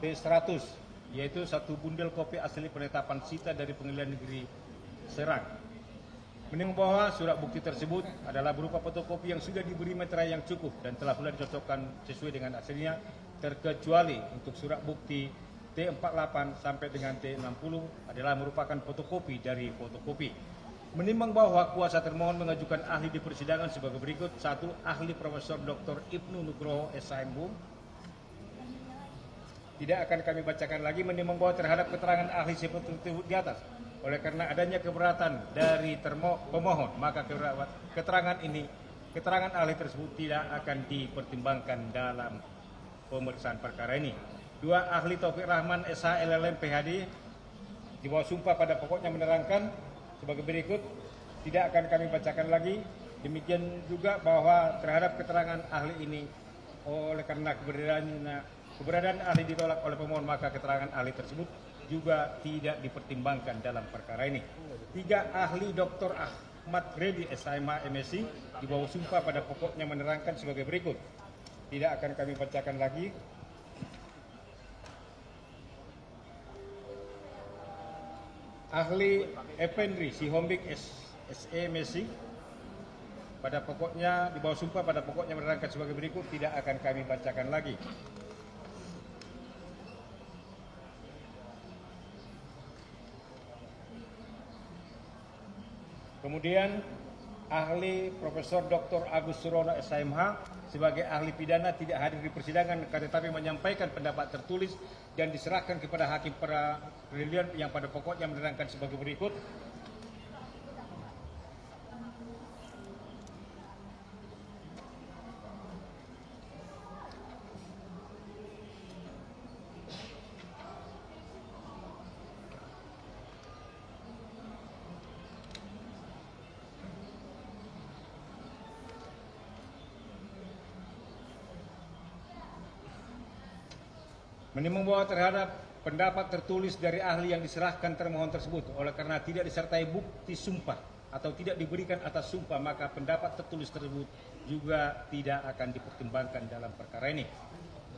P100, yaitu satu bundel kopi asli penetapan sita dari Pengadilan Negeri Serang. Menimbang bahwa surat bukti tersebut adalah berupa fotokopi yang sudah diberi meterai yang cukup dan telah pula dicocokkan sesuai dengan aslinya, terkecuali untuk surat bukti T48 sampai dengan T60 adalah merupakan fotokopi dari fotokopi. Menimbang bahwa kuasa termohon mengajukan ahli di persidangan sebagai berikut. 1. Ahli Profesor Dr. Ibnu Nugroho SHMH. Tidak akan kami bacakan lagi. Menimbang bahwa terhadap keterangan ahli seperti di atas, oleh karena adanya keberatan dari pemohon, maka keterangan ahli tersebut tidak akan dipertimbangkan dalam pemeriksaan perkara ini. 2. Ahli Taufik Rahman SH LLM PhD di bawah sumpah pada pokoknya menerangkan sebagai berikut. Tidak akan kami bacakan lagi. Demikian juga bahwa terhadap keterangan ahli ini, oleh karena keberadaan ahli ditolak oleh pemohon, maka keterangan ahli tersebut juga tidak dipertimbangkan dalam perkara ini. 3. Ahli Dr. Ahmad Reddy SHMH MSc di bawah sumpah pada pokoknya menerangkan sebagai berikut. Tidak akan kami bacakan lagi. Ahli Effendri Sihombing SE MSc pada pokoknya di bawah sumpah pada pokoknya menerangkan sebagai berikut. Tidak akan kami bacakan lagi. Kemudian ahli Profesor Dr. Agus Surono SHMH sebagai ahli pidana tidak hadir di persidangan, tetapi menyampaikan pendapat tertulis dan diserahkan kepada hakim peradilan yang pada pokoknya menerangkan sebagai berikut. Menimbang bahwa terhadap pendapat tertulis dari ahli yang diserahkan termohon tersebut, oleh karena tidak disertai bukti sumpah atau tidak diberikan atas sumpah, maka pendapat tertulis tersebut juga tidak akan dipertimbangkan dalam perkara ini.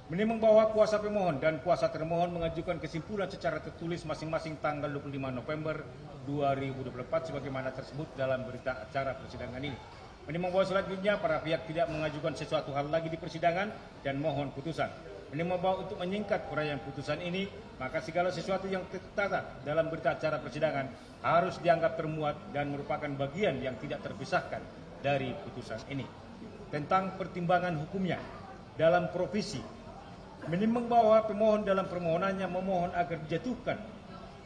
Menimbang bahwa kuasa pemohon dan kuasa termohon mengajukan kesimpulan secara tertulis masing-masing tanggal 25 November 2024 sebagaimana tersebut dalam berita acara persidangan ini. Menimbang bahwa selanjutnya para pihak tidak mengajukan sesuatu hal lagi di persidangan dan mohon putusan. Menimbang bahwa untuk menyingkat uraian putusan ini, maka segala sesuatu yang tertera dalam berita acara persidangan harus dianggap termuat dan merupakan bagian yang tidak terpisahkan dari putusan ini. Tentang pertimbangan hukumnya dalam provisi, menimbang bahwa pemohon dalam permohonannya memohon agar dijatuhkan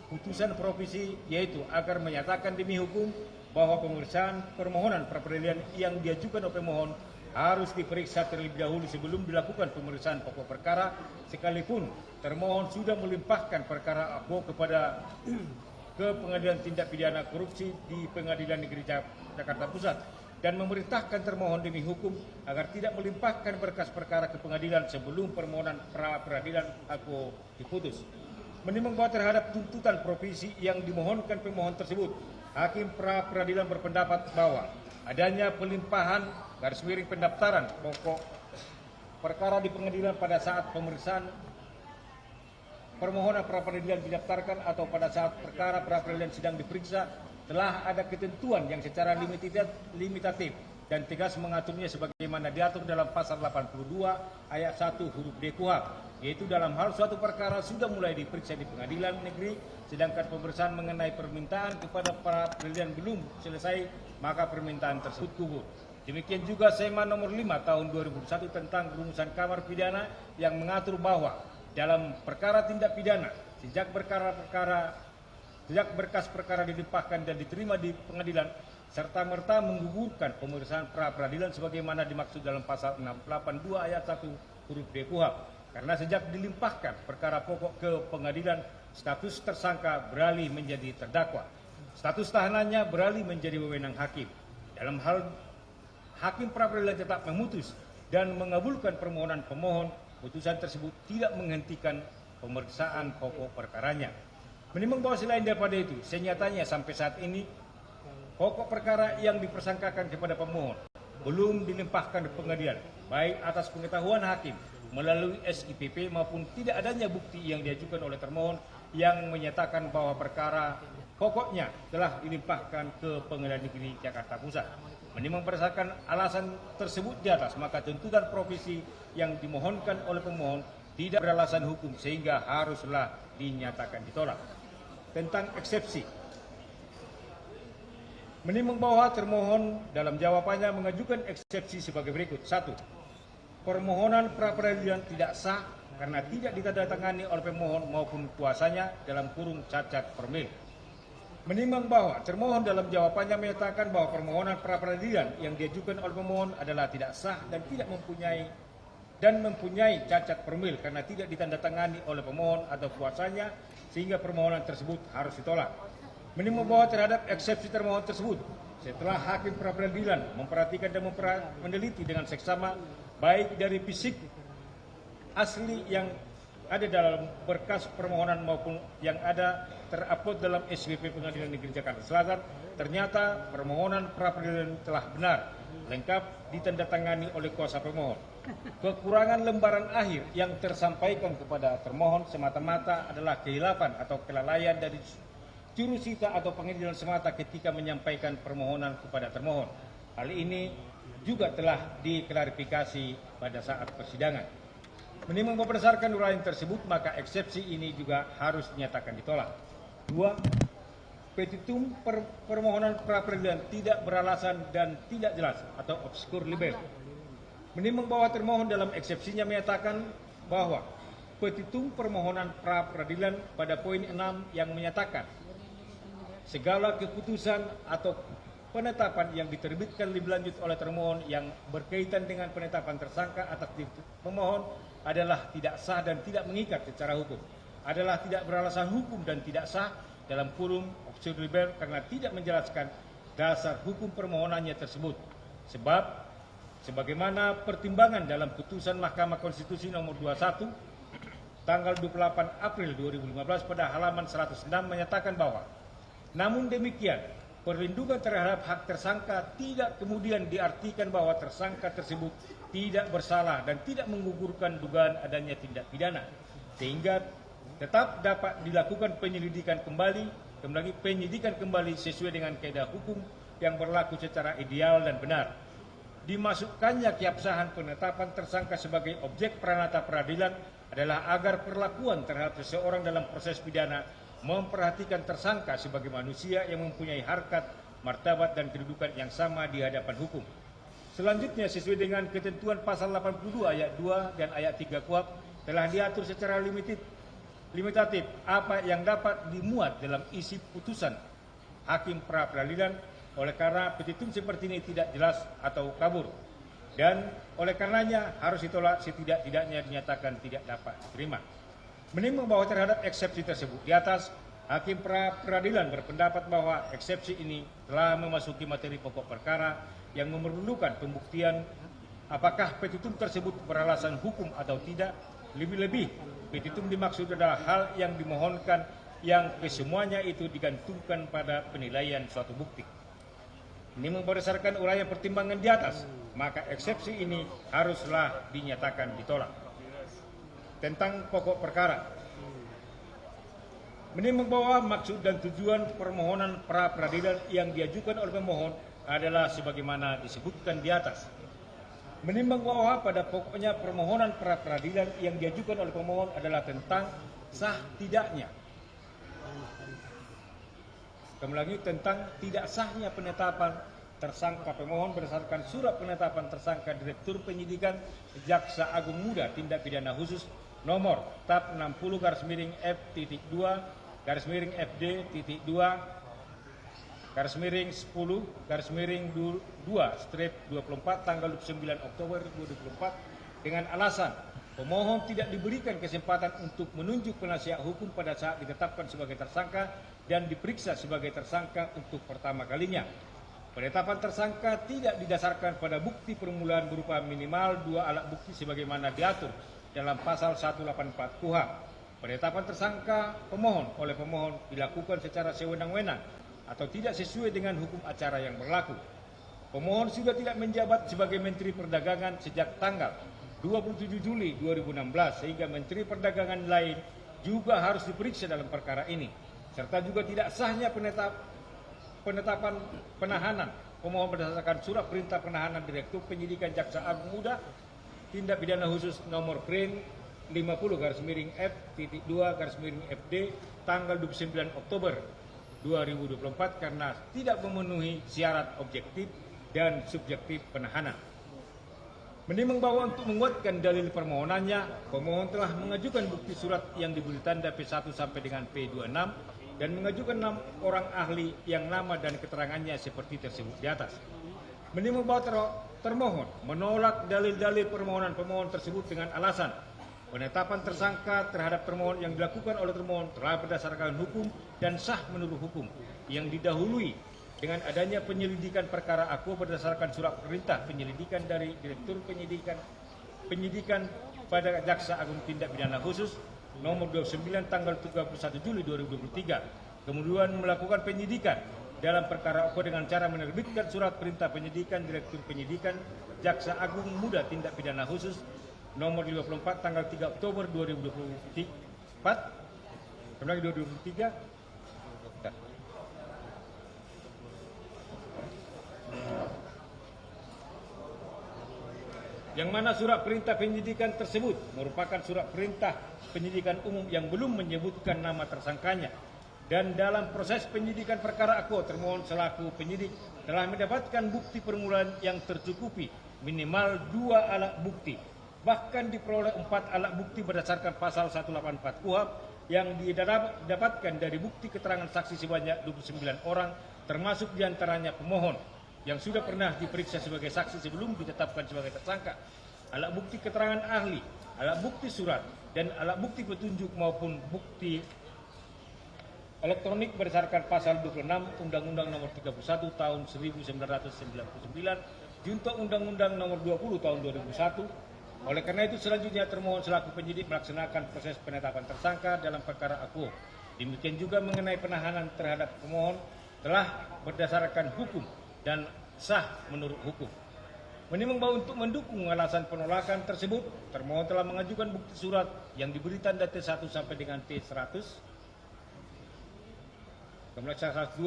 putusan provisi, yaitu agar menyatakan demi hukum bahwa pemeriksaan permohonan pra-peradilan yang diajukan oleh pemohon harus diperiksa terlebih dahulu sebelum dilakukan pemeriksaan pokok perkara, sekalipun termohon sudah melimpahkan perkara APO ke Pengadilan Tindak Pidana Korupsi di Pengadilan Negeri Jakarta Pusat dan memerintahkan termohon demi hukum agar tidak melimpahkan berkas perkara ke pengadilan sebelum permohonan pra-peradilan APO diputus. Menimbang bahwa terhadap tuntutan provisi yang dimohonkan pemohon tersebut, hakim pra-peradilan berpendapat bahwa adanya pelimpahan pendaftaran pokok perkara di pengadilan pada saat pemeriksaan permohonan pra-peradilan didaftarkan atau pada saat perkara pra-peradilan sedang diperiksa telah ada ketentuan yang secara limitatif dan tegas mengaturnya sebagaimana diatur dalam pasal 82 ayat 1 huruf D KUHP, yaitu dalam hal suatu perkara sudah mulai diperiksa di pengadilan negeri sedangkan pemeriksaan mengenai permintaan kepada pra-peradilan belum selesai, maka permintaan tersebut gugur. Demikian juga SEMA nomor 5 tahun 2001 tentang rumusan kamar pidana yang mengatur bahwa dalam perkara tindak pidana sejak berkas perkara dilimpahkan dan diterima di pengadilan serta merta menggugurkan pemeriksaan pra-peradilan sebagaimana dimaksud dalam pasal 682 ayat 1 huruf D KUHP. Karena sejak dilimpahkan perkara pokok ke pengadilan, status tersangka beralih menjadi terdakwa. Status tahanannya beralih menjadi wewenang hakim. Dalam hal hakim pra-peradilan tetap memutus dan mengabulkan permohonan pemohon, putusan tersebut tidak menghentikan pemeriksaan pokok perkaranya. Menimbang bahwa selain daripada itu, senyatanya sampai saat ini pokok perkara yang dipersangkakan kepada pemohon belum dilimpahkan ke pengadilan, baik atas pengetahuan hakim melalui SIPP maupun tidak adanya bukti yang diajukan oleh termohon yang menyatakan bahwa perkara pokoknya telah dilimpahkan ke Pengadilan Negeri Jakarta Pusat. Menimbang berdasarkan alasan tersebut di atas, maka tuntutan provisi yang dimohonkan oleh pemohon tidak beralasan hukum sehingga haruslah dinyatakan ditolak. Tentang eksepsi, menimbang bahwa termohon dalam jawabannya mengajukan eksepsi sebagai berikut. 1. Permohonan pra-peradilan tidak sah karena tidak ditandatangani oleh pemohon maupun kuasanya dalam kurung cacat formil. Menimbang bahwa termohon dalam jawabannya menyatakan bahwa permohonan pra-peradilan yang diajukan oleh pemohon adalah tidak sah dan tidak mempunyai cacat formil karena tidak ditandatangani oleh pemohon atau kuasanya sehingga permohonan tersebut harus ditolak. Menimbang bahwa terhadap eksepsi termohon tersebut, setelah hakim pra-peradilan memperhatikan dan meneliti dengan seksama baik dari fisik asli yang ada dalam berkas permohonan maupun yang ada terupload dalam SPP Pengadilan Negeri Jakarta Selatan, ternyata permohonan pra-peradilan telah benar, lengkap ditandatangani oleh kuasa pemohon. Kekurangan lembaran akhir yang tersampaikan kepada termohon semata-mata adalah kehilapan atau kelalaian dari jurusita atau pengadilan semata ketika menyampaikan permohonan kepada termohon. Hal ini juga telah diklarifikasi pada saat persidangan. Menimbang berdasarkan uraian tersebut, maka eksepsi ini juga harus dinyatakan ditolak. 2. Petitum permohonan pra-peradilan tidak beralasan dan tidak jelas atau obscure libel. Menimbang bahwa termohon dalam eksepsinya menyatakan bahwa petitum permohonan pra-peradilan pada poin 6 yang menyatakan segala keputusan atau penetapan yang diterbitkan lebih lanjut oleh termohon yang berkaitan dengan penetapan tersangka atas pemohon adalah tidak sah dan tidak mengikat secara hukum, adalah tidak beralasan hukum dan tidak sah dalam kurung obscure libel karena tidak menjelaskan dasar hukum permohonannya tersebut. Sebab sebagaimana pertimbangan dalam putusan Mahkamah Konstitusi nomor 21 tanggal 28 April 2015 pada halaman 106 menyatakan bahwa namun demikian, perlindungan terhadap hak tersangka tidak kemudian diartikan bahwa tersangka tersebut tidak bersalah dan tidak menggugurkan dugaan adanya tindak pidana, sehingga tetap dapat dilakukan penyelidikan kembali sesuai dengan kaidah hukum yang berlaku secara ideal dan benar. Dimasukkannya keabsahan penetapan tersangka sebagai objek pranata peradilan adalah agar perlakuan terhadap seseorang dalam proses pidana memperhatikan tersangka sebagai manusia yang mempunyai harkat, martabat, dan kedudukan yang sama di hadapan hukum. Selanjutnya, sesuai dengan ketentuan pasal 82 ayat 2 dan ayat 3 KUHP telah diatur secara limitatif apa yang dapat dimuat dalam isi putusan hakim pra-peradilan. Oleh karena petitum seperti ini tidak jelas atau kabur, dan oleh karenanya harus ditolak setidak-tidaknya dinyatakan tidak dapat diterima. Menimbang bahwa terhadap eksepsi tersebut di atas, hakim pra-peradilan berpendapat bahwa eksepsi ini telah memasuki materi pokok perkara yang memerlukan pembuktian apakah petitum tersebut beralasan hukum atau tidak. Lebih-lebih, petitum dimaksud adalah hal yang dimohonkan yang kesemuanya itu digantungkan pada penilaian suatu bukti. Menimbang berdasarkan uraian pertimbangan di atas, maka eksepsi ini haruslah dinyatakan ditolak. Tentang pokok perkara, menimbang bahwa maksud dan tujuan permohonan pra-peradilan yang diajukan oleh pemohon adalah sebagaimana disebutkan di atas. Menimbang bahwa pada pokoknya permohonan pra-peradilan yang diajukan oleh pemohon adalah tentang sah tidaknya, kembali tentang tidak sahnya penetapan tersangka pemohon berdasarkan surat penetapan tersangka Direktur Penyidikan Jaksa Agung Muda Tindak Pidana Khusus nomor TAP 60/F-2/10/2/10/24 tanggal 29 Oktober 2024 dengan alasan pemohon tidak diberikan kesempatan untuk menunjuk penasihat hukum pada saat ditetapkan sebagai tersangka dan diperiksa sebagai tersangka untuk pertama kalinya. Penetapan tersangka tidak didasarkan pada bukti permulaan berupa minimal 2 alat bukti sebagaimana diatur dalam pasal 184 KUHP. Penetapan tersangka pemohon oleh pemohon dilakukan secara sewenang-wenang atau tidak sesuai dengan hukum acara yang berlaku. Pemohon sudah tidak menjabat sebagai Menteri Perdagangan sejak tanggal 27 Juli 2016 sehingga Menteri Perdagangan lain juga harus diperiksa dalam perkara ini, serta juga tidak sahnya penetapan penahanan pemohon berdasarkan surat perintah penahanan Direktur Penyidikan Jaksa Agung Muda Tindak Pidana Khusus nomor PRIN 50/F.2/FD tanggal 29 Oktober 2024 karena tidak memenuhi syarat objektif dan subjektif penahanan. Menimbang bahwa untuk menguatkan dalil permohonannya, pemohon telah mengajukan bukti surat yang diberi tanda P1 sampai dengan P26 dan mengajukan 6 orang ahli yang nama dan keterangannya seperti tersebut di atas. Menimbang bahwa termohon menolak dalil-dalil permohonan pemohon tersebut dengan alasan penetapan tersangka terhadap termohon yang dilakukan oleh termohon telah berdasarkan hukum dan sah menurut hukum yang didahului dengan adanya penyelidikan perkara aku berdasarkan surat perintah penyelidikan dari Direktur Penyidikan pada Jaksa Agung Tindak Pidana Khusus nomor 29 tanggal 31 Juli 2023. Kemudian melakukan penyidikan dalam perkara aku dengan cara menerbitkan surat perintah penyidikan Direktur Penyidikan Jaksa Agung Muda Tindak Pidana Khusus nomor 54 tanggal 3 Oktober 2024. Kemudian 2023 yang mana surat perintah penyidikan tersebut merupakan surat perintah penyidikan umum yang belum menyebutkan nama tersangkanya, dan dalam proses penyidikan perkara aku termohon selaku penyidik telah mendapatkan bukti permulaan yang tercukupi minimal 2 alat bukti, bahkan diperoleh 4 alat bukti berdasarkan pasal 184 KUHP yang didapatkan dari bukti keterangan saksi sebanyak 29 orang termasuk diantaranya pemohon yang sudah pernah diperiksa sebagai saksi sebelum ditetapkan sebagai tersangka, alat bukti keterangan ahli, alat bukti surat, dan alat bukti petunjuk maupun bukti elektronik berdasarkan pasal 26 Undang-Undang Nomor 31 Tahun 1999 junto Undang-Undang Nomor 20 Tahun 2001. Oleh karena itu selanjutnya termohon selaku penyidik melaksanakan proses penetapan tersangka dalam perkara aku. Demikian juga mengenai penahanan terhadap pemohon telah berdasarkan hukum dan sah menurut hukum. Menimbang bahwa untuk mendukung alasan penolakan tersebut, termohon telah mengajukan bukti surat yang diberi tanda T1 sampai dengan T100, kemudian T102,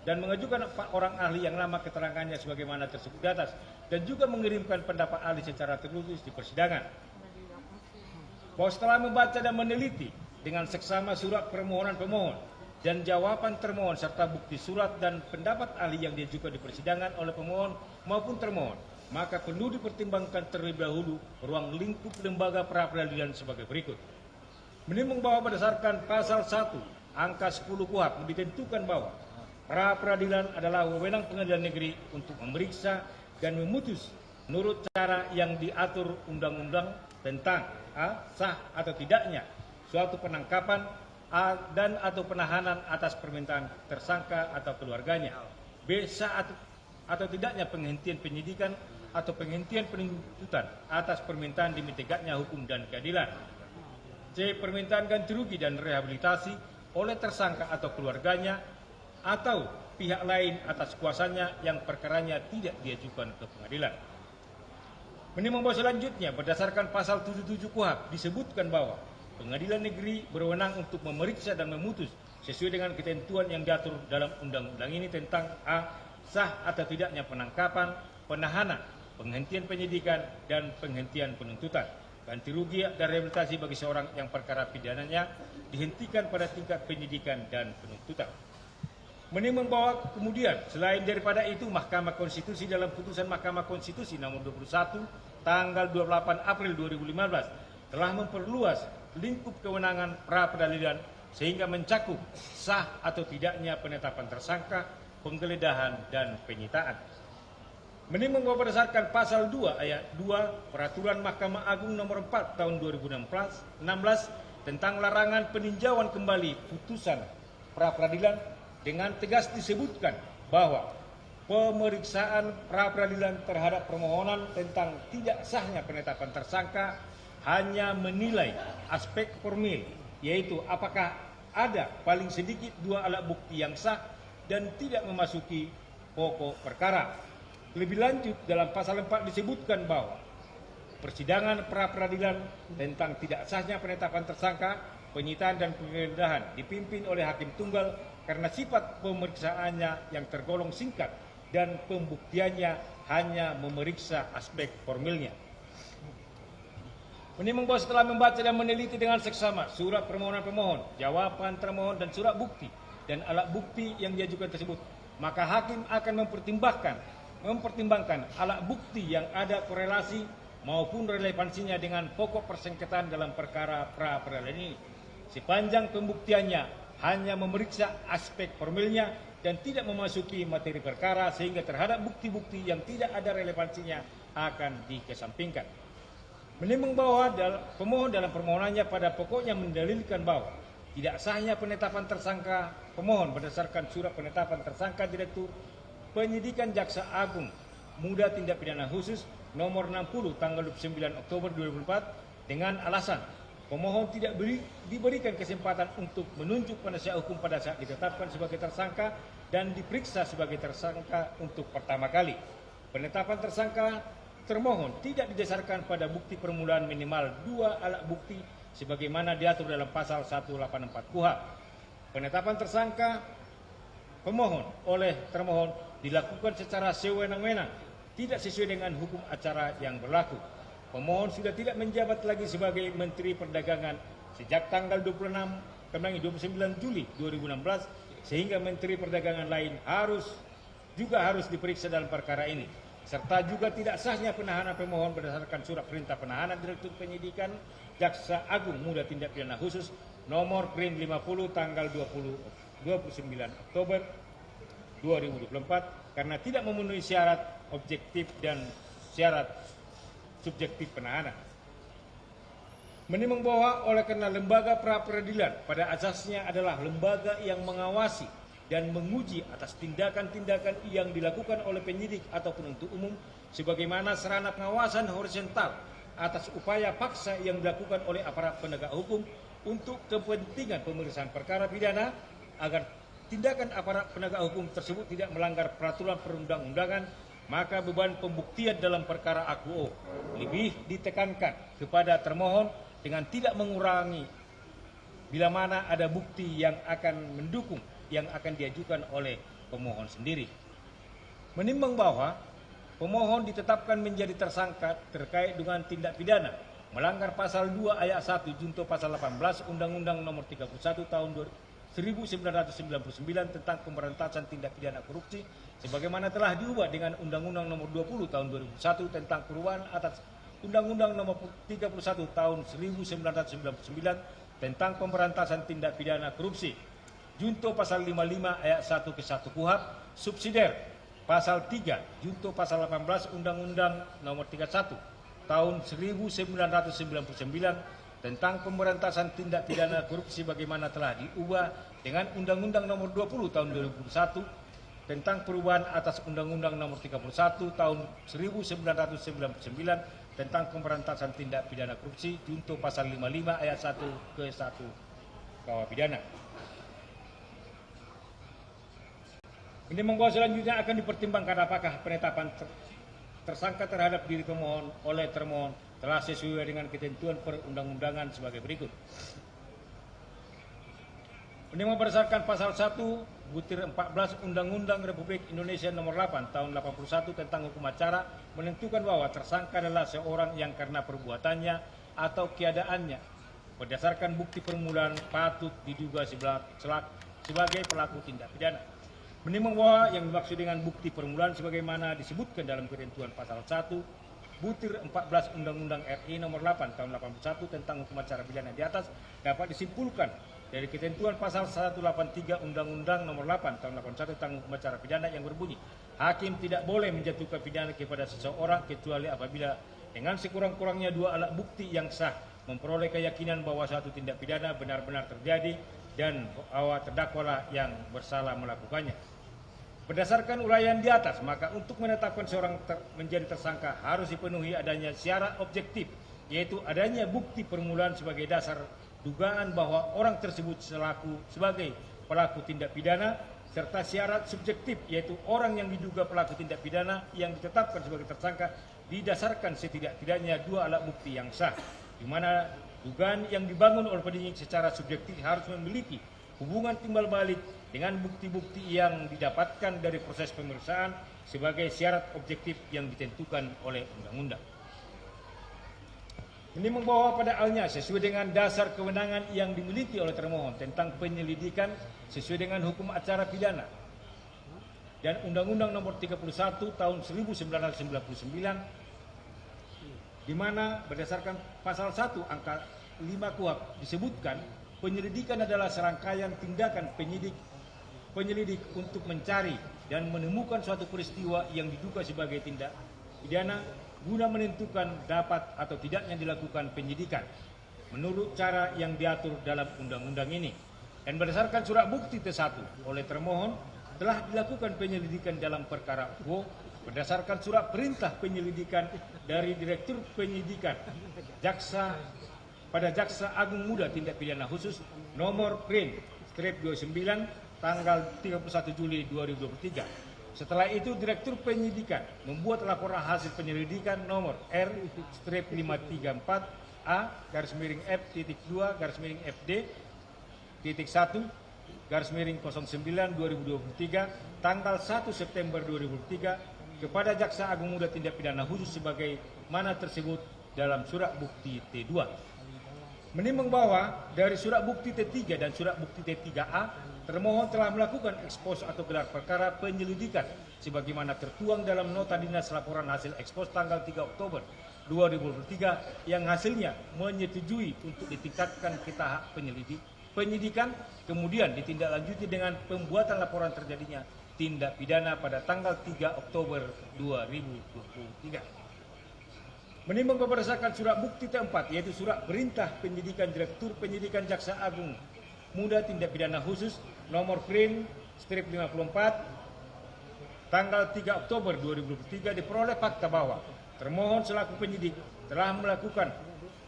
dan mengajukan 4 orang ahli yang nama keterangannya sebagaimana tersebut di atas, dan juga mengirimkan pendapat ahli secara tertulis di persidangan. Bahwa setelah membaca dan meneliti dengan seksama surat permohonan pemohon dan jawaban termohon serta bukti surat dan pendapat ahli yang diajukan di persidangan oleh pemohon maupun termohon, maka perlu dipertimbangkan terlebih dahulu ruang lingkup lembaga pra-peradilan sebagai berikut. Menimbang bahwa berdasarkan pasal 1 angka 10 KUHP ditentukan bahwa pra-peradilan adalah wewenang pengadilan negeri untuk memeriksa dan memutus menurut cara yang diatur undang-undang tentang a. sah atau tidaknya suatu penangkapan dan atau penahanan atas permintaan tersangka atau keluarganya, b. sah atau tidaknya penghentian penyidikan atau penghentian penuntutan atas permintaan demi tegaknya hukum dan keadilan, c. permintaan ganti rugi dan rehabilitasi oleh tersangka atau keluarganya atau pihak lain atas kuasanya yang perkaranya tidak diajukan ke pengadilan. Menimbang bahwa selanjutnya berdasarkan pasal 77 KUHP disebutkan bahwa pengadilan negeri berwenang untuk memeriksa dan memutus sesuai dengan ketentuan yang diatur dalam undang-undang ini tentang a. sah atau tidaknya penangkapan, penahanan, penghentian penyidikan, dan penghentian penuntutan, ganti rugi dan rehabilitasi bagi seorang yang perkara pidananya dihentikan pada tingkat penyidikan dan penuntutan. Menimbang bahwa kemudian selain daripada itu Mahkamah Konstitusi dalam putusan Mahkamah Konstitusi nomor 21 tanggal 28 April 2015 telah memperluas lingkup kewenangan pra-peradilan sehingga mencakup sah atau tidaknya penetapan tersangka, penggeledahan, dan penyitaan. Menimbang bahwa berdasarkan pasal 2 ayat 2 Peraturan Mahkamah Agung nomor 4 tahun 2016 tentang larangan peninjauan kembali putusan pra-peradilan dengan tegas disebutkan bahwa pemeriksaan pra-peradilan terhadap permohonan tentang tidak sahnya penetapan tersangka hanya menilai aspek formil, yaitu apakah ada paling sedikit 2 alat bukti yang sah dan tidak memasuki pokok perkara. Lebih lanjut dalam pasal 4 disebutkan bahwa persidangan pra-peradilan tentang tidak sahnya penetapan tersangka, penyitaan dan penggeledahan dipimpin oleh hakim tunggal karena sifat pemeriksaannya yang tergolong singkat dan pembuktiannya hanya memeriksa aspek formilnya. Menimbang bahwa setelah membaca dan meneliti dengan seksama surat permohonan pemohon, jawaban termohon dan surat bukti dan alat bukti yang diajukan tersebut, maka hakim akan mempertimbangkan alat bukti yang ada korelasi maupun relevansinya dengan pokok persengketaan dalam perkara pra-peradilan ini. Sepanjang pembuktiannya hanya memeriksa aspek formilnya dan tidak memasuki materi perkara, sehingga terhadap bukti-bukti yang tidak ada relevansinya akan dikesampingkan. Menimbang bahwa pemohon dalam permohonannya pada pokoknya mendalilkan bahwa tidak sahnya penetapan tersangka pemohon berdasarkan surat penetapan tersangka Direktur Penyidikan Jaksa Agung Muda Tindak Pidana Khusus nomor 60 tanggal 29 Oktober 2004 dengan alasan pemohon tidak diberikan kesempatan untuk menunjuk penasihat hukum pada saat ditetapkan sebagai tersangka dan diperiksa sebagai tersangka untuk pertama kali. Penetapan tersangka termohon tidak didasarkan pada bukti permulaan minimal 2 alat bukti sebagaimana diatur dalam pasal 184 KUHP. Penetapan tersangka pemohon oleh termohon dilakukan secara sewenang-wenang, tidak sesuai dengan hukum acara yang berlaku. Pemohon sudah tidak menjabat lagi sebagai Menteri Perdagangan sejak tanggal 29 Juli 2016, sehingga Menteri Perdagangan lain harus diperiksa dalam perkara ini, serta juga tidak sahnya penahanan pemohon berdasarkan surat perintah penahanan Direktur Penyidikan Jaksa Agung Muda Tindak Pidana Khusus nomor PRIN 50 tanggal 29 Oktober 2024 karena tidak memenuhi syarat objektif dan syarat subjektif penahanan. Menimbang bahwa oleh karena lembaga pra-peradilan pada asasnya adalah lembaga yang mengawasi dan menguji atas tindakan-tindakan yang dilakukan oleh penyidik atau penuntut umum sebagaimana sarana pengawasan horizontal atas upaya paksa yang dilakukan oleh aparat penegak hukum untuk kepentingan pemeriksaan perkara pidana agar tindakan aparat penegak hukum tersebut tidak melanggar peraturan perundang-undangan, maka beban pembuktian dalam perkara akuo lebih ditekankan kepada termohon dengan tidak mengurangi bila mana ada bukti yang akan mendukung yang akan diajukan oleh pemohon sendiri. Menimbang bahwa pemohon ditetapkan menjadi tersangka terkait dengan tindak pidana melanggar pasal 2 ayat 1 junto pasal 18 Undang-Undang Nomor 31 tahun 1999 tentang pemberantasan tindak pidana korupsi sebagaimana telah diubah dengan Undang-Undang Nomor 20 tahun 2001 tentang perubahan atas Undang-Undang Nomor 31 tahun 1999 tentang pemberantasan tindak pidana korupsi junto pasal 55 ayat 1 ke 1 KUHP subsidiar pasal 3 junto pasal 18 Undang-Undang Nomor 31 tahun 1999 tentang pemberantasan tindak pidana korupsi bagaimana telah diubah dengan Undang-Undang Nomor 20 tahun 2001 tentang perubahan atas Undang-Undang Nomor 31 tahun 1999 tentang pemberantasan tindak pidana korupsi junto pasal 55 ayat 1 ke 1 KUHP pidana. Ini membawa selanjutnya akan dipertimbangkan apakah penetapan tersangka terhadap diri pemohon oleh termohon telah sesuai dengan ketentuan perundang-undangan sebagai berikut. Menimbang berdasarkan pasal 1/14 Undang-Undang Republik Indonesia Nomor 8 tahun 81 tentang hukum acara menentukan bahwa tersangka adalah seorang yang karena perbuatannya atau keadaannya berdasarkan bukti permulaan patut diduga sebagai pelaku tindak pidana. Menimbang bahwa yang dimaksud dengan bukti permulaan sebagaimana disebutkan dalam ketentuan pasal 1/14 Undang-Undang RI Nomor 8 tahun 81 tentang hukum acara pidana di atas dapat disimpulkan dari ketentuan pasal 183 Undang-Undang Nomor 8 tahun 81 tentang hukum acara pidana yang berbunyi, hakim tidak boleh menjatuhkan pidana kepada seseorang kecuali apabila dengan sekurang-kurangnya 2 alat bukti yang sah memperoleh keyakinan bahwa suatu tindak pidana benar-benar terjadi dan bahwa terdakwalah yang bersalah melakukannya. Berdasarkan uraian di atas, maka untuk menetapkan seorang menjadi tersangka harus dipenuhi adanya syarat objektif, yaitu adanya bukti permulaan sebagai dasar dugaan bahwa orang tersebut sebagai pelaku tindak pidana, serta syarat subjektif, yaitu orang yang diduga pelaku tindak pidana yang ditetapkan sebagai tersangka didasarkan setidak-tidaknya dua alat bukti yang sah, di mana dugaan yang dibangun oleh penyidik secara subjektif harus memiliki hubungan timbal balik dengan bukti-bukti yang didapatkan dari proses pemeriksaan sebagai syarat objektif yang ditentukan oleh undang-undang. Ini membawa pada halnya sesuai dengan dasar kewenangan yang dimiliki oleh termohon tentang penyelidikan sesuai dengan hukum acara pidana dan Undang-Undang Nomor 31 Tahun 1999, di mana berdasarkan pasal 1 angka 5 KUHP disebutkan penyelidikan adalah serangkaian tindakan penyelidik untuk mencari dan menemukan suatu peristiwa yang diduga sebagai tindak pidana guna menentukan dapat atau tidaknya dilakukan penyidikan menurut cara yang diatur dalam undang-undang ini. Dan berdasarkan surat bukti T1 oleh termohon telah dilakukan penyelidikan dalam perkara UO berdasarkan surat perintah penyelidikan dari Direktur Penyidikan pada Jaksa Agung Muda Tindak Pidana Khusus nomor PRIN-29 tanggal 31 Juli 2023. Setelah itu Direktur Penyidikan membuat laporan hasil penyelidikan nomor R-534A-FD.1-FD-09 tanggal 1 September 2003 kepada Jaksa Agung Muda Tindak Pidana Khusus sebagai mana tersebut dalam surat bukti T2. Menimbang bahwa dari surat bukti T3 dan surat bukti T3A termohon telah melakukan ekspos atau gelar perkara penyelidikan sebagaimana tertuang dalam nota dinas laporan hasil ekspos tanggal 3 Oktober 2023 yang hasilnya menyetujui untuk ditingkatkan ke tahap penyidikan, kemudian ditindaklanjuti dengan pembuatan laporan terjadinya tindak pidana pada tanggal 3 Oktober 2023. Menimbang berdasarkan surat bukti T4 yaitu surat perintah penyidikan Direktur Penyidikan Jaksa Agung Muda Tindak Pidana Khusus nomor PRIN-54 tanggal 3 Oktober 2023 diperoleh fakta bahwa termohon selaku penyidik telah melakukan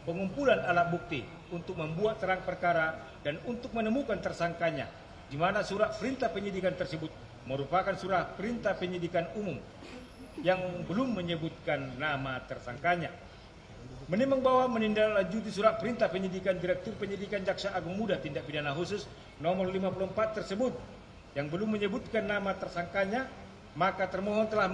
pengumpulan alat bukti untuk membuat terang perkara dan untuk menemukan tersangkanya, di mana surat perintah penyidikan tersebut merupakan surat perintah penyidikan umum yang belum menyebutkan nama tersangkanya. Menimbang bahwa menindaklanjuti surat perintah penyidikan Direktur Penyidikan Jaksa Agung Muda Tindak Pidana Khusus nomor 54 tersebut yang belum menyebutkan nama tersangkanya, maka termohon telah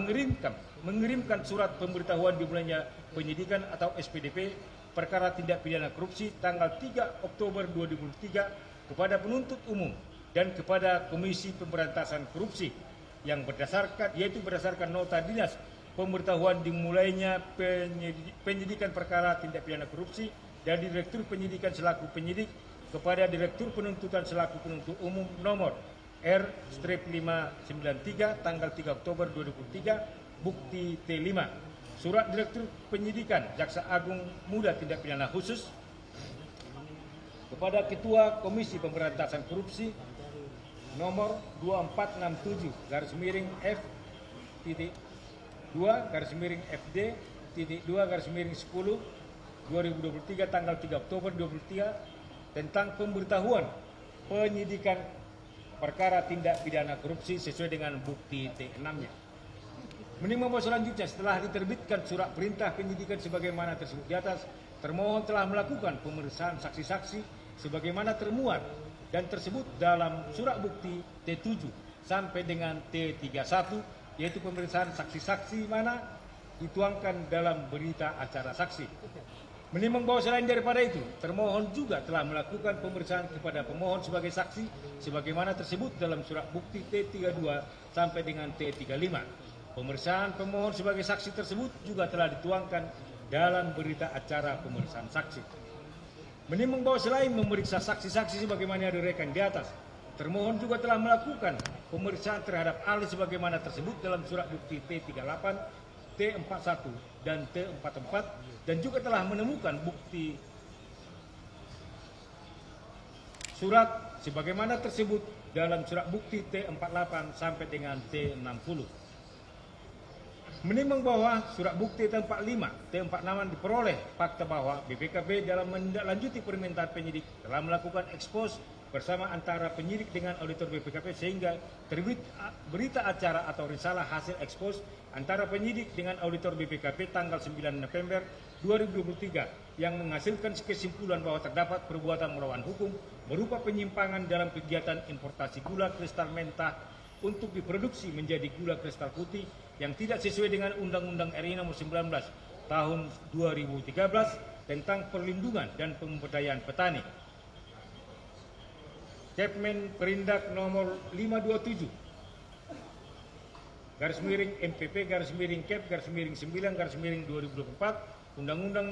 mengirimkan surat pemberitahuan dimulainya penyidikan atau SPDP perkara tindak pidana korupsi tanggal 3 Oktober 2003 kepada penuntut umum dan kepada Komisi Pemberantasan Korupsi yang berdasarkan nota dinas pemberitahuan dimulainya penyidikan perkara tindak pidana korupsi dari Direktur Penyidikan selaku penyidik kepada Direktur Penuntutan selaku penuntut umum nomor R-593 tanggal 3 Oktober 2003 bukti T5. Surat Direktur Penyidikan Jaksa Agung Muda Tindak Pidana Khusus kepada Ketua Komisi Pemberantasan Korupsi nomor 2467/F-2/FD.2/10/2023 tanggal 3 Oktober 2023 tentang pemberitahuan penyidikan perkara tindak pidana korupsi sesuai dengan bukti T6-nya. Menimbang bahwa selanjutnya setelah diterbitkan surat perintah penyidikan sebagaimana tersebut di atas, termohon telah melakukan pemeriksaan saksi-saksi sebagaimana termuat dan tersebut dalam surat bukti T7 sampai dengan T31 yaitu pemeriksaan saksi-saksi mana dituangkan dalam berita acara saksi. Menimbang bahwa selain daripada itu, termohon juga telah melakukan pemeriksaan kepada pemohon sebagai saksi sebagaimana tersebut dalam surat bukti T32 sampai dengan T35. Pemeriksaan pemohon sebagai saksi tersebut juga telah dituangkan dalam berita acara pemeriksaan saksi. Menimbang bahwa selain memeriksa saksi-saksi sebagaimana direken di atas, termohon juga telah melakukan pemeriksaan terhadap ahli sebagaimana tersebut dalam surat bukti T38, T41, dan T44 dan juga telah menemukan bukti surat sebagaimana tersebut dalam surat bukti T48 sampai dengan T60. Menimbang bahwa surat bukti T45, T46 diperoleh fakta bahwa BPKB dalam menindaklanjuti permintaan penyidik telah melakukan ekspos bersama antara penyidik dengan auditor BPKP sehingga terbit berita acara atau risalah hasil ekspos antara penyidik dengan auditor BPKP tanggal 9 November 2023 yang menghasilkan kesimpulan bahwa terdapat perbuatan melawan hukum berupa penyimpangan dalam kegiatan importasi gula kristal mentah untuk diproduksi menjadi gula kristal putih yang tidak sesuai dengan Undang-Undang RI Nomor 19 Tahun 2013 tentang perlindungan dan pemberdayaan petani. Kepmen Perindak nomor 527 garis miring MPP garis miring Kep garis miring 9 garis miring 2024 Undang-Undang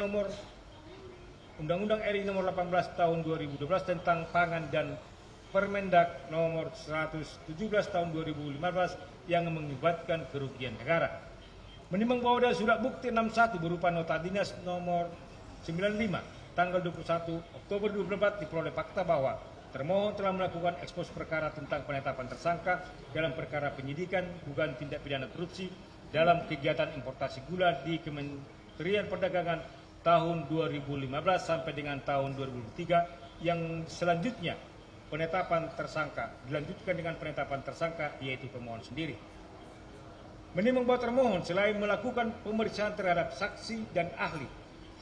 RI nomor 18 tahun 2012 tentang pangan dan Permendak nomor 117 tahun 2015 yang mengakibatkan kerugian negara. Menimbang bahwa ada surat bukti 61 berupa nota dinas nomor 95 tanggal 21 Oktober 2024 diperoleh fakta bahwa termohon telah melakukan ekspos perkara tentang penetapan tersangka dalam perkara penyidikan dugaan tindak pidana korupsi dalam kegiatan importasi gula di Kementerian Perdagangan tahun 2015 sampai dengan tahun 2003 yang selanjutnya penetapan tersangka dilanjutkan dengan penetapan tersangka yaitu pemohon sendiri. Menimbang bahwa termohon selain melakukan pemeriksaan terhadap saksi dan ahli,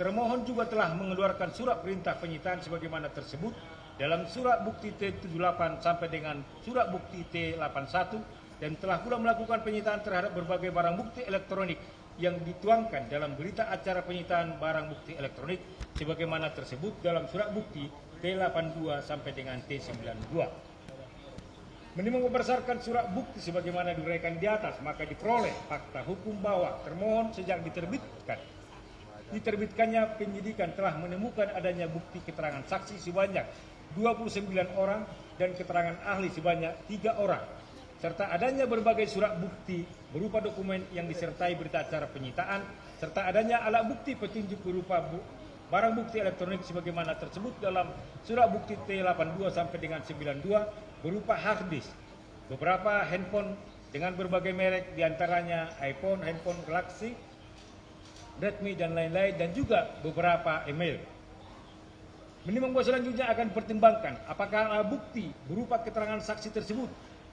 termohon juga telah mengeluarkan surat perintah penyitaan sebagaimana tersebut dalam surat bukti T78 sampai dengan surat bukti T81 dan telah pula melakukan penyitaan terhadap berbagai barang bukti elektronik yang dituangkan dalam berita acara penyitaan barang bukti elektronik sebagaimana tersebut dalam surat bukti T82 sampai dengan T92. Menimbang berdasarkan surat bukti sebagaimana diuraikan di atas, maka diperoleh fakta hukum bahwa termohon sejak diterbitkannya penyidikan telah menemukan adanya bukti keterangan saksi sebanyak 29 orang dan keterangan ahli sebanyak 3 orang, serta adanya berbagai surat bukti berupa dokumen yang disertai berita acara penyitaan, serta adanya alat bukti petunjuk berupa barang bukti elektronik sebagaimana tersebut dalam surat bukti T82 sampai dengan 92 berupa hard disk, beberapa handphone dengan berbagai merek diantaranya iPhone, handphone Galaxy, Redmi dan lain-lain dan juga beberapa email. Menimbang bahwa selanjutnya akan dipertimbangkan apakah bukti berupa keterangan saksi tersebut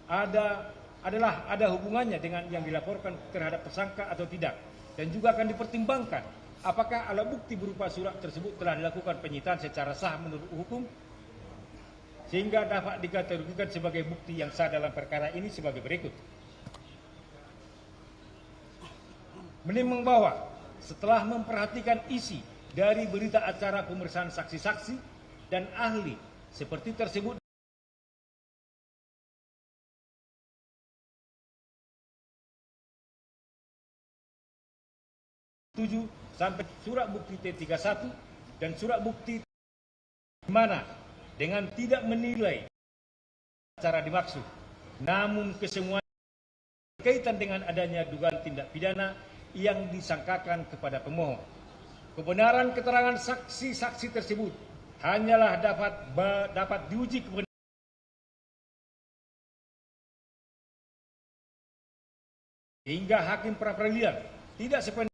ada hubungannya dengan yang dilaporkan terhadap tersangka atau tidak, dan juga akan dipertimbangkan apakah alat bukti berupa surat tersebut telah dilakukan penyitaan secara sah menurut hukum sehingga dapat dikategorikan sebagai bukti yang sah dalam perkara ini sebagai berikut. Menimbang bahwa setelah memperhatikan isi dari berita acara pemeriksaan saksi-saksi dan ahli seperti tersebut sampai surat bukti T31 dan surat bukti di mana dengan tidak menilai acara dimaksud, namun kesemuanya berkaitan dengan adanya dugaan tindak pidana yang disangkakan kepada pemohon. Kebenaran keterangan saksi-saksi tersebut hanyalah dapat diuji kebenaran hingga hakim pra-peradilan tidak sepenuhnya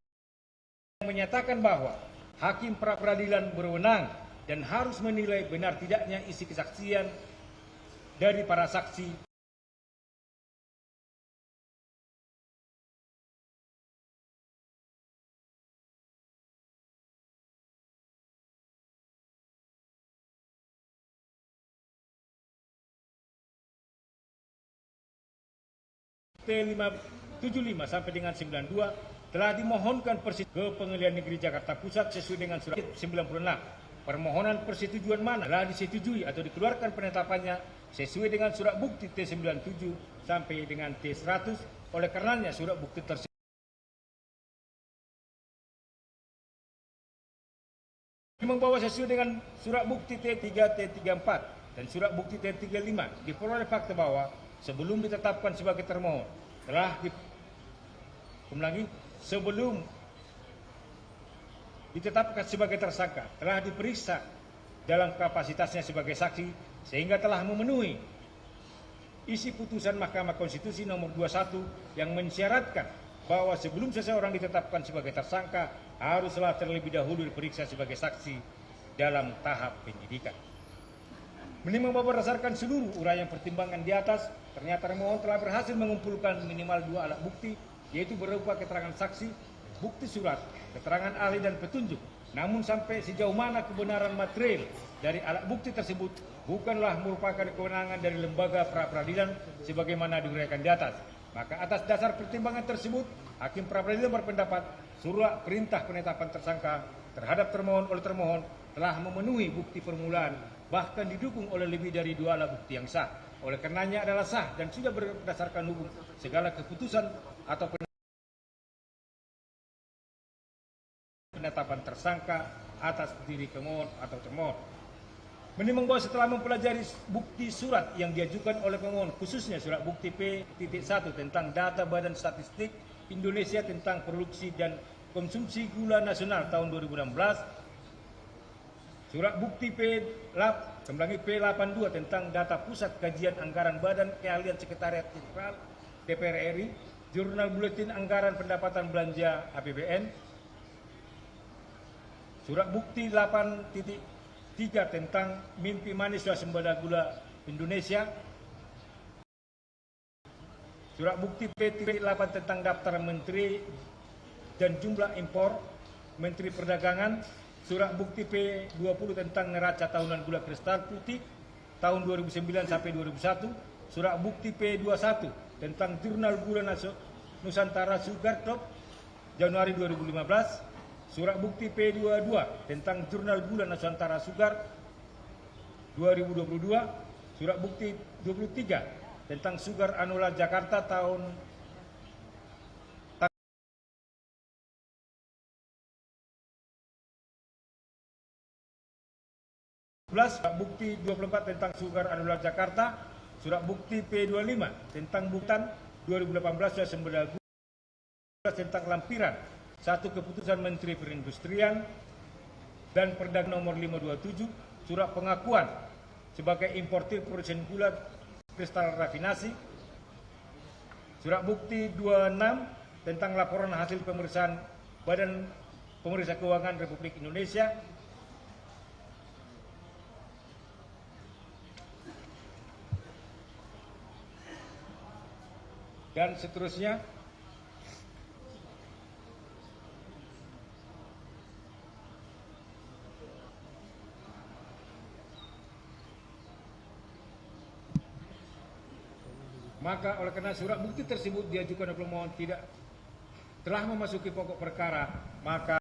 menyatakan bahwa hakim pra-peradilan berwenang dan harus menilai benar tidaknya isi kesaksian dari para saksi T575 sampai dengan 92 telah dimohonkan ke Pengadilan Negeri Jakarta Pusat sesuai dengan surat 96. Permohonan persetujuan mana telah disetujui atau dikeluarkan penetapannya sesuai dengan surat bukti T97 sampai dengan T100. Oleh karenanya surat bukti tersebut membawa sesuai dengan surat bukti T3, T34 dan surat bukti T35 diperoleh fakta bahwa sebelum ditetapkan sebagai termohon sebelum ditetapkan sebagai tersangka telah diperiksa dalam kapasitasnya sebagai saksi sehingga telah memenuhi isi putusan Mahkamah Konstitusi nomor 21 yang mensyaratkan bahwa sebelum seseorang ditetapkan sebagai tersangka haruslah terlebih dahulu diperiksa sebagai saksi dalam tahap penyidikan. Menimbang bahwa berdasarkan seluruh uraian pertimbangan di atas, ternyata termohon telah berhasil mengumpulkan minimal 2 alat bukti, yaitu berupa keterangan saksi, bukti surat, keterangan ahli dan petunjuk. Namun sampai sejauh mana kebenaran material dari alat bukti tersebut bukanlah merupakan kewenangan dari lembaga pra-peradilan sebagaimana diuraikan di atas. Maka atas dasar pertimbangan tersebut, Hakim pra-peradilan berpendapat surat perintah penetapan tersangka terhadap termohon oleh termohon telah memenuhi bukti permulaan, bahkan didukung oleh lebih dari 2 alat bukti yang sah. Oleh karenanya adalah sah dan sudah berdasarkan hukum segala keputusan atau penetapan tersangka atas diri pemohon atau termohon. Menimbang bahwa setelah mempelajari bukti surat yang diajukan oleh pemohon, khususnya surat bukti P.1 tentang data Badan Statistik Indonesia tentang produksi dan konsumsi gula nasional tahun 2016, surat bukti P82 tentang data Pusat Kajian Anggaran Badan Keahlian Sekretariat Jenderal DPR RI, Jurnal Buletin Anggaran Pendapatan Belanja APBN, surat bukti 8.3 tentang mimpi manis swasembada gula Indonesia, surat bukti P.8 tentang daftar menteri dan jumlah impor Menteri Perdagangan, surat bukti P20 tentang neraca tahunan gula kristal putih tahun 2009 sampai 2001, surat bukti P21 tentang jurnal gula Nusantara Sugar Crop Januari 2015, surat bukti P22 tentang jurnal gula Nusantara Sugar 2022, surat bukti 23 tentang Sugar Annual Jakarta tahun surat bukti 24 tentang Sugar Annual Jakarta, surat bukti P25 tentang Butan 2018 swasembada gula tentang lampiran satu keputusan Menteri Perindustrian dan Perdagangan nomor 527, surat pengakuan sebagai importir produsen gula kristal rafinasi, surat bukti 26 tentang laporan hasil pemeriksaan Badan Pemeriksa Keuangan Republik Indonesia, dan seterusnya. Maka oleh karena surat bukti tersebut diajukan oleh pemohon tidak telah memasuki pokok perkara, maka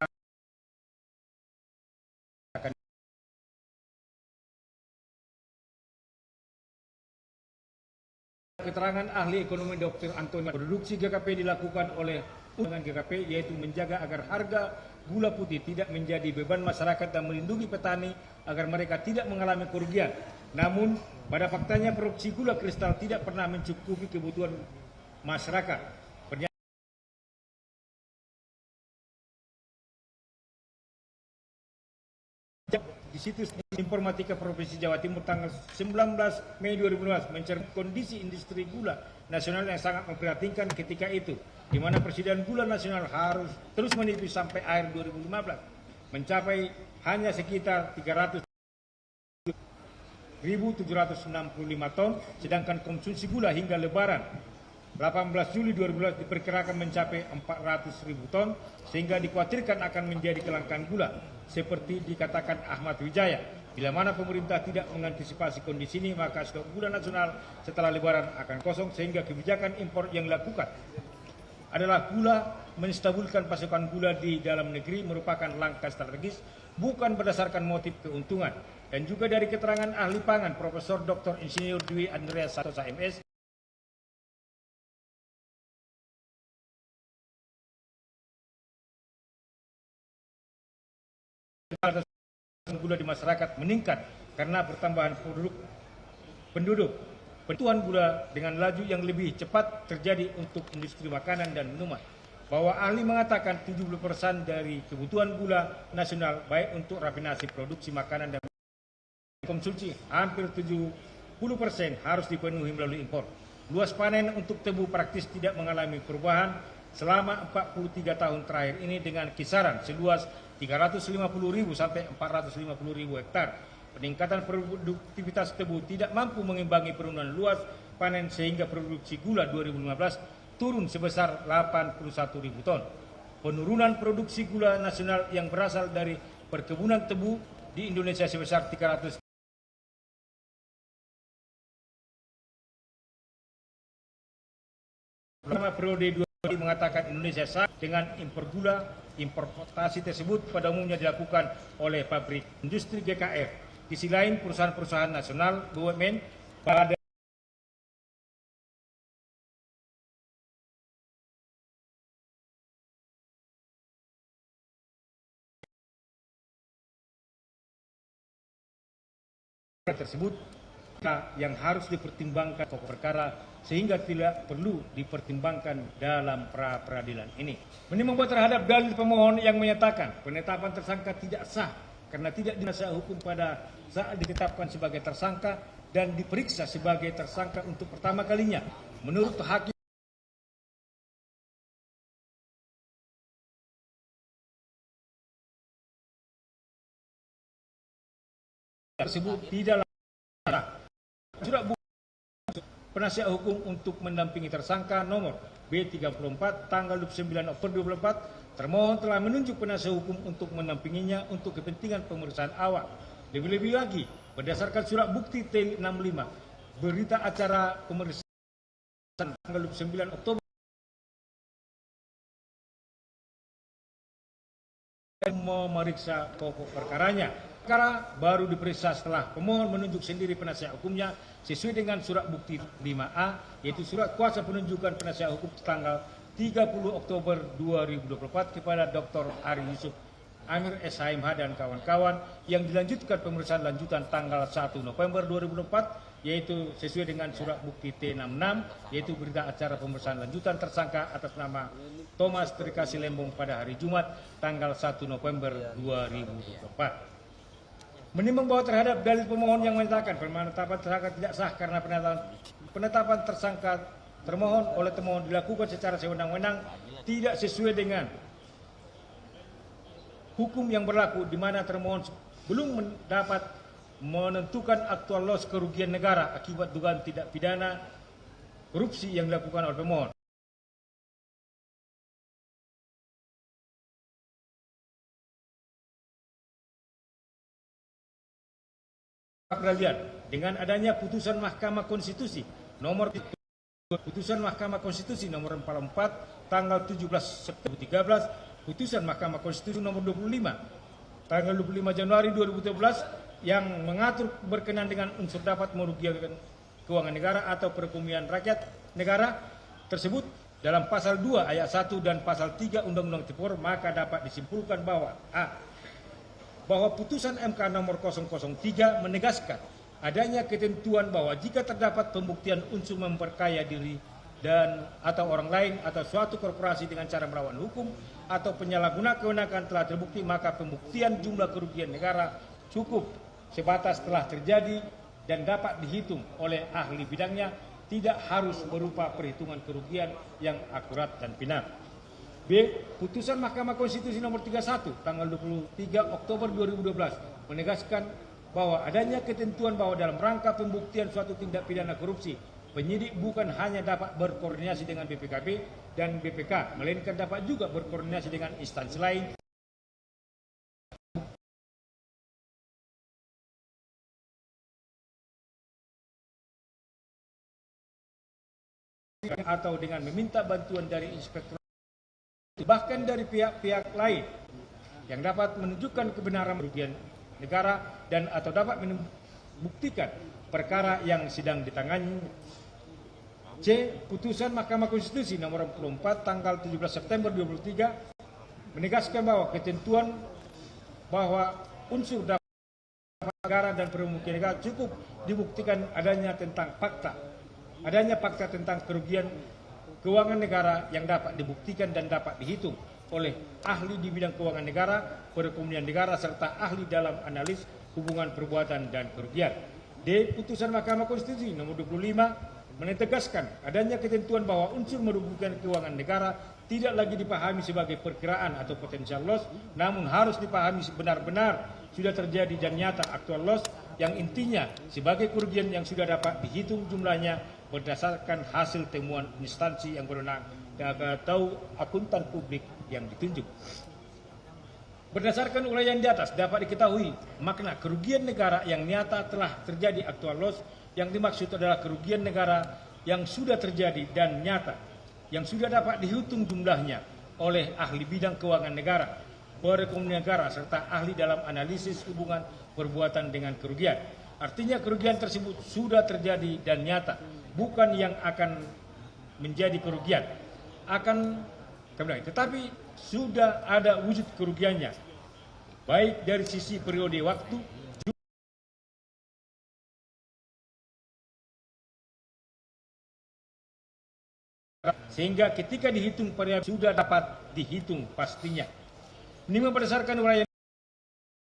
keterangan ahli ekonomi Dr. Antoni, produksi GKP dilakukan oleh dengan GKP, yaitu menjaga agar harga gula putih tidak menjadi beban masyarakat dan melindungi petani agar mereka tidak mengalami kerugian. Namun pada faktanya produksi gula kristal tidak pernah mencukupi kebutuhan masyarakat. Di situs Informatika Provinsi Jawa Timur tanggal 19 Mei 2012 menceritakan kondisi industri gula nasional yang sangat memprihatinkan ketika itu, di mana persediaan gula nasional harus terus menipis sampai akhir 2015 mencapai hanya sekitar 300.765 ton, sedangkan konsumsi gula hingga Lebaran 18 Juli 2012 diperkirakan mencapai 400.000 ton, sehingga dikhawatirkan akan menjadi kelangkaan gula. Seperti dikatakan Ahmad Wijaya, bila mana pemerintah tidak mengantisipasi kondisi ini, maka stok gula nasional setelah Lebaran akan kosong, sehingga kebijakan impor yang dilakukan adalah gula menstabilkan pasokan gula di dalam negeri merupakan langkah strategis, bukan berdasarkan motif keuntungan. Dan juga dari keterangan ahli pangan Profesor Dr. Insinyur Dwi Andreas Santosa MS, gula di masyarakat meningkat karena pertambahan penduduk. Pertumbuhan gula dengan laju yang lebih cepat terjadi untuk industri makanan dan minuman. Bahwa ahli mengatakan 70% dari kebutuhan gula nasional baik untuk rafinasi produksi makanan dan konsumsi, hampir 70% harus dipenuhi melalui impor. Luas panen untuk tebu praktis tidak mengalami perubahan selama 43 tahun terakhir ini dengan kisaran seluas 350.000 sampai 450.000 hektar. peningkatan produktivitas tebu tidak mampu mengimbangi penurunan luas panen sehingga produksi gula 2015 turun sebesar 81.000 ton. Penurunan produksi gula nasional yang berasal dari perkebunan tebu di Indonesia sebesar 300 selama periode 2 mengatakan Indonesia sah dengan impor gula. Importasi tersebut pada umumnya dilakukan oleh pabrik industri GKF. Di sisi lain, perusahaan-perusahaan nasional BUMN pada tersebut yang harus dipertimbangkan pokok perkara sehingga tidak perlu dipertimbangkan dalam pra peradilan ini. Menimbang terhadap dalil pemohon yang menyatakan penetapan tersangka tidak sah karena tidak dinasa hukum pada saat ditetapkan sebagai tersangka dan diperiksa sebagai tersangka untuk pertama kalinya. Menurut hakim tersebut tidak surat penasihat hukum untuk mendampingi tersangka nomor B34 tanggal 29 Oktober 2024, termohon telah menunjuk penasihat hukum untuk mendampinginya untuk kepentingan pemeriksaan awal. Lebih-lebih lagi, berdasarkan surat bukti T65, berita acara pemeriksaan tanggal 29 Oktober memeriksa pokok perkaranya. Perkara baru diperiksa setelah pemohon menunjuk sendiri penasihat hukumnya sesuai dengan surat bukti 5A, yaitu surat kuasa penunjukan penasihat hukum tanggal 30 Oktober 2024 kepada Dr. Ari Yusuf Amir SHMH dan kawan-kawan yang dilanjutkan pemeriksaan lanjutan tanggal 1 November 2024, yaitu sesuai dengan surat bukti T66, yaitu berita acara pemeriksaan lanjutan tersangka atas nama Thomas Trikasi Lembong pada hari Jumat tanggal 1 November 2024. Menimbang bahwa terhadap dalil pemohon yang menyatakan penetapan tersangka tidak sah karena penetapan tersangka termohon oleh termohon dilakukan secara sewenang-wenang tidak sesuai dengan hukum yang berlaku, di mana termohon belum mendapat menentukan aktual loss kerugian negara akibat dugaan tindak pidana korupsi yang dilakukan oleh pemohon. Peradilan dengan adanya putusan Mahkamah Konstitusi nomor 44 tanggal 17 September 2013, putusan Mahkamah Konstitusi nomor 25 tanggal 25 Januari 2013 yang mengatur berkenaan dengan unsur dapat merugikan keuangan negara atau perekonomian rakyat negara tersebut dalam pasal 2 ayat 1 dan pasal 3 Undang-Undang Tipikor, maka dapat disimpulkan bahwa bahwa putusan MK nomor 003 menegaskan adanya ketentuan bahwa jika terdapat pembuktian unsur memperkaya diri dan atau orang lain atau suatu korporasi dengan cara melawan hukum atau penyalahguna kewenangan telah terbukti, maka pembuktian jumlah kerugian negara cukup sebatas telah terjadi dan dapat dihitung oleh ahli bidangnya, tidak harus berupa perhitungan kerugian yang akurat dan benar. B. Putusan Mahkamah Konstitusi nomor 31 tanggal 23 Oktober 2012 menegaskan bahwa adanya ketentuan bahwa dalam rangka pembuktian suatu tindak pidana korupsi, penyidik bukan hanya dapat berkoordinasi dengan BPKB dan BPK, melainkan dapat juga berkoordinasi dengan instansi lain atau dengan meminta bantuan dari inspektor, bahkan dari pihak-pihak lain yang dapat menunjukkan kebenaran kerugian negara dan atau dapat membuktikan perkara yang sedang ditangani. C. Putusan Mahkamah Konstitusi nomor 44 tanggal 17 September 2023 menegaskan bahwa ketentuan bahwa unsur dapat negara dan perekonomian negara cukup dibuktikan adanya fakta tentang kerugian keuangan negara yang dapat dibuktikan dan dapat dihitung oleh ahli di bidang keuangan negara, perekonomian negara, serta ahli dalam analis hubungan perbuatan dan kerugian. D. Putusan Mahkamah Konstitusi nomor 25 menegaskan adanya ketentuan bahwa unsur merugikan keuangan negara tidak lagi dipahami sebagai perkiraan atau potensial loss, namun harus dipahami benar-benar sudah terjadi dan nyata aktual loss yang intinya sebagai kerugian yang sudah dapat dihitung jumlahnya berdasarkan hasil temuan instansi yang berwenang atau akuntan publik yang ditunjuk. Berdasarkan uraian di atas dapat diketahui makna kerugian negara yang nyata telah terjadi actual loss yang dimaksud adalah kerugian negara yang sudah terjadi dan nyata yang sudah dapat dihitung jumlahnya oleh ahli bidang keuangan negara, perekonomian negara serta ahli dalam analisis hubungan perbuatan dengan kerugian. Artinya kerugian tersebut sudah terjadi dan nyata, bukan yang akan menjadi kerugian. Tetapi sudah ada wujud kerugiannya, baik dari sisi periode waktu, sehingga ketika dihitung variabel sudah dapat dihitung pastinya. Minimal berdasarkan uraian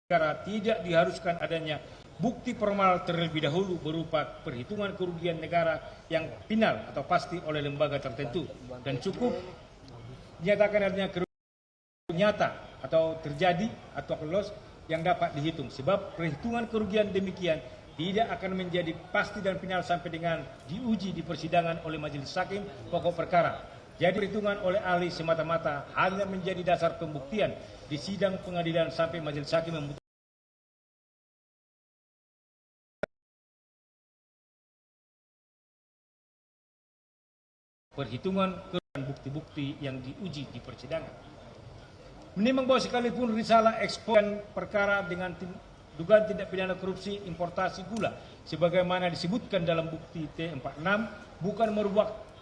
negara tidak diharuskan adanya bukti formal terlebih dahulu berupa perhitungan kerugian negara yang final atau pasti oleh lembaga tertentu dan cukup dinyatakan adanya kerugian nyata atau terjadi atau loss yang dapat dihitung, sebab perhitungan kerugian demikian tidak akan menjadi pasti dan final sampai dengan diuji di persidangan oleh majelis hakim pokok perkara. Jadi perhitungan oleh ahli semata-mata hanya menjadi dasar pembuktian di sidang pengadilan sampai majelis hakim memutuskan perhitungan kerugian bukti-bukti yang diuji di persidangan. Menimbang bahwa sekalipun risalah ekspos perkara dengan dugaan tindak pidana korupsi importasi gula sebagaimana disebutkan dalam bukti T46 bukan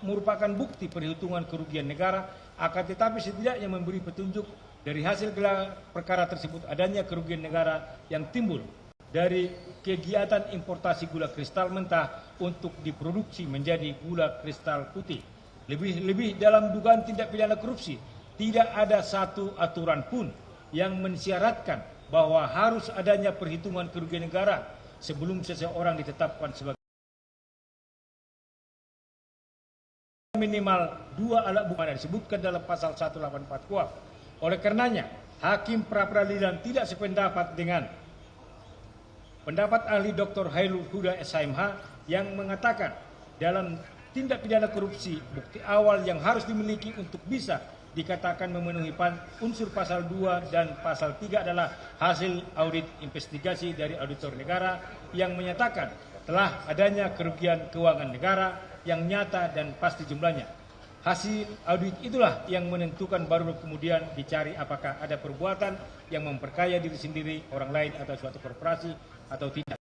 merupakan bukti perhitungan kerugian negara, akan tetapi setidaknya memberi petunjuk dari hasil gelar perkara tersebut adanya kerugian negara yang timbul dari kegiatan importasi gula kristal mentah untuk diproduksi menjadi gula kristal putih. Lebih-lebih dalam dugaan tindak pidana korupsi tidak ada satu aturan pun yang mensyaratkan bahwa harus adanya perhitungan kerugian negara sebelum seseorang ditetapkan sebagai minimal 2 alat bukti yang disebutkan dalam pasal 184 KUHP. Oleh karenanya, Hakim pra-peradilan tidak sependapat dengan pendapat ahli Dr. Hairul Huda SHMH yang mengatakan dalam tindak pidana korupsi bukti awal yang harus dimiliki untuk bisa dikatakan memenuhi unsur pasal 2 dan pasal 3 adalah hasil audit investigasi dari auditor negara yang menyatakan telah adanya kerugian keuangan negara yang nyata dan pasti jumlahnya. Hasil audit itulah yang menentukan baru kemudian dicari apakah ada perbuatan yang memperkaya diri sendiri, orang lain atau suatu korporasi atau tidak.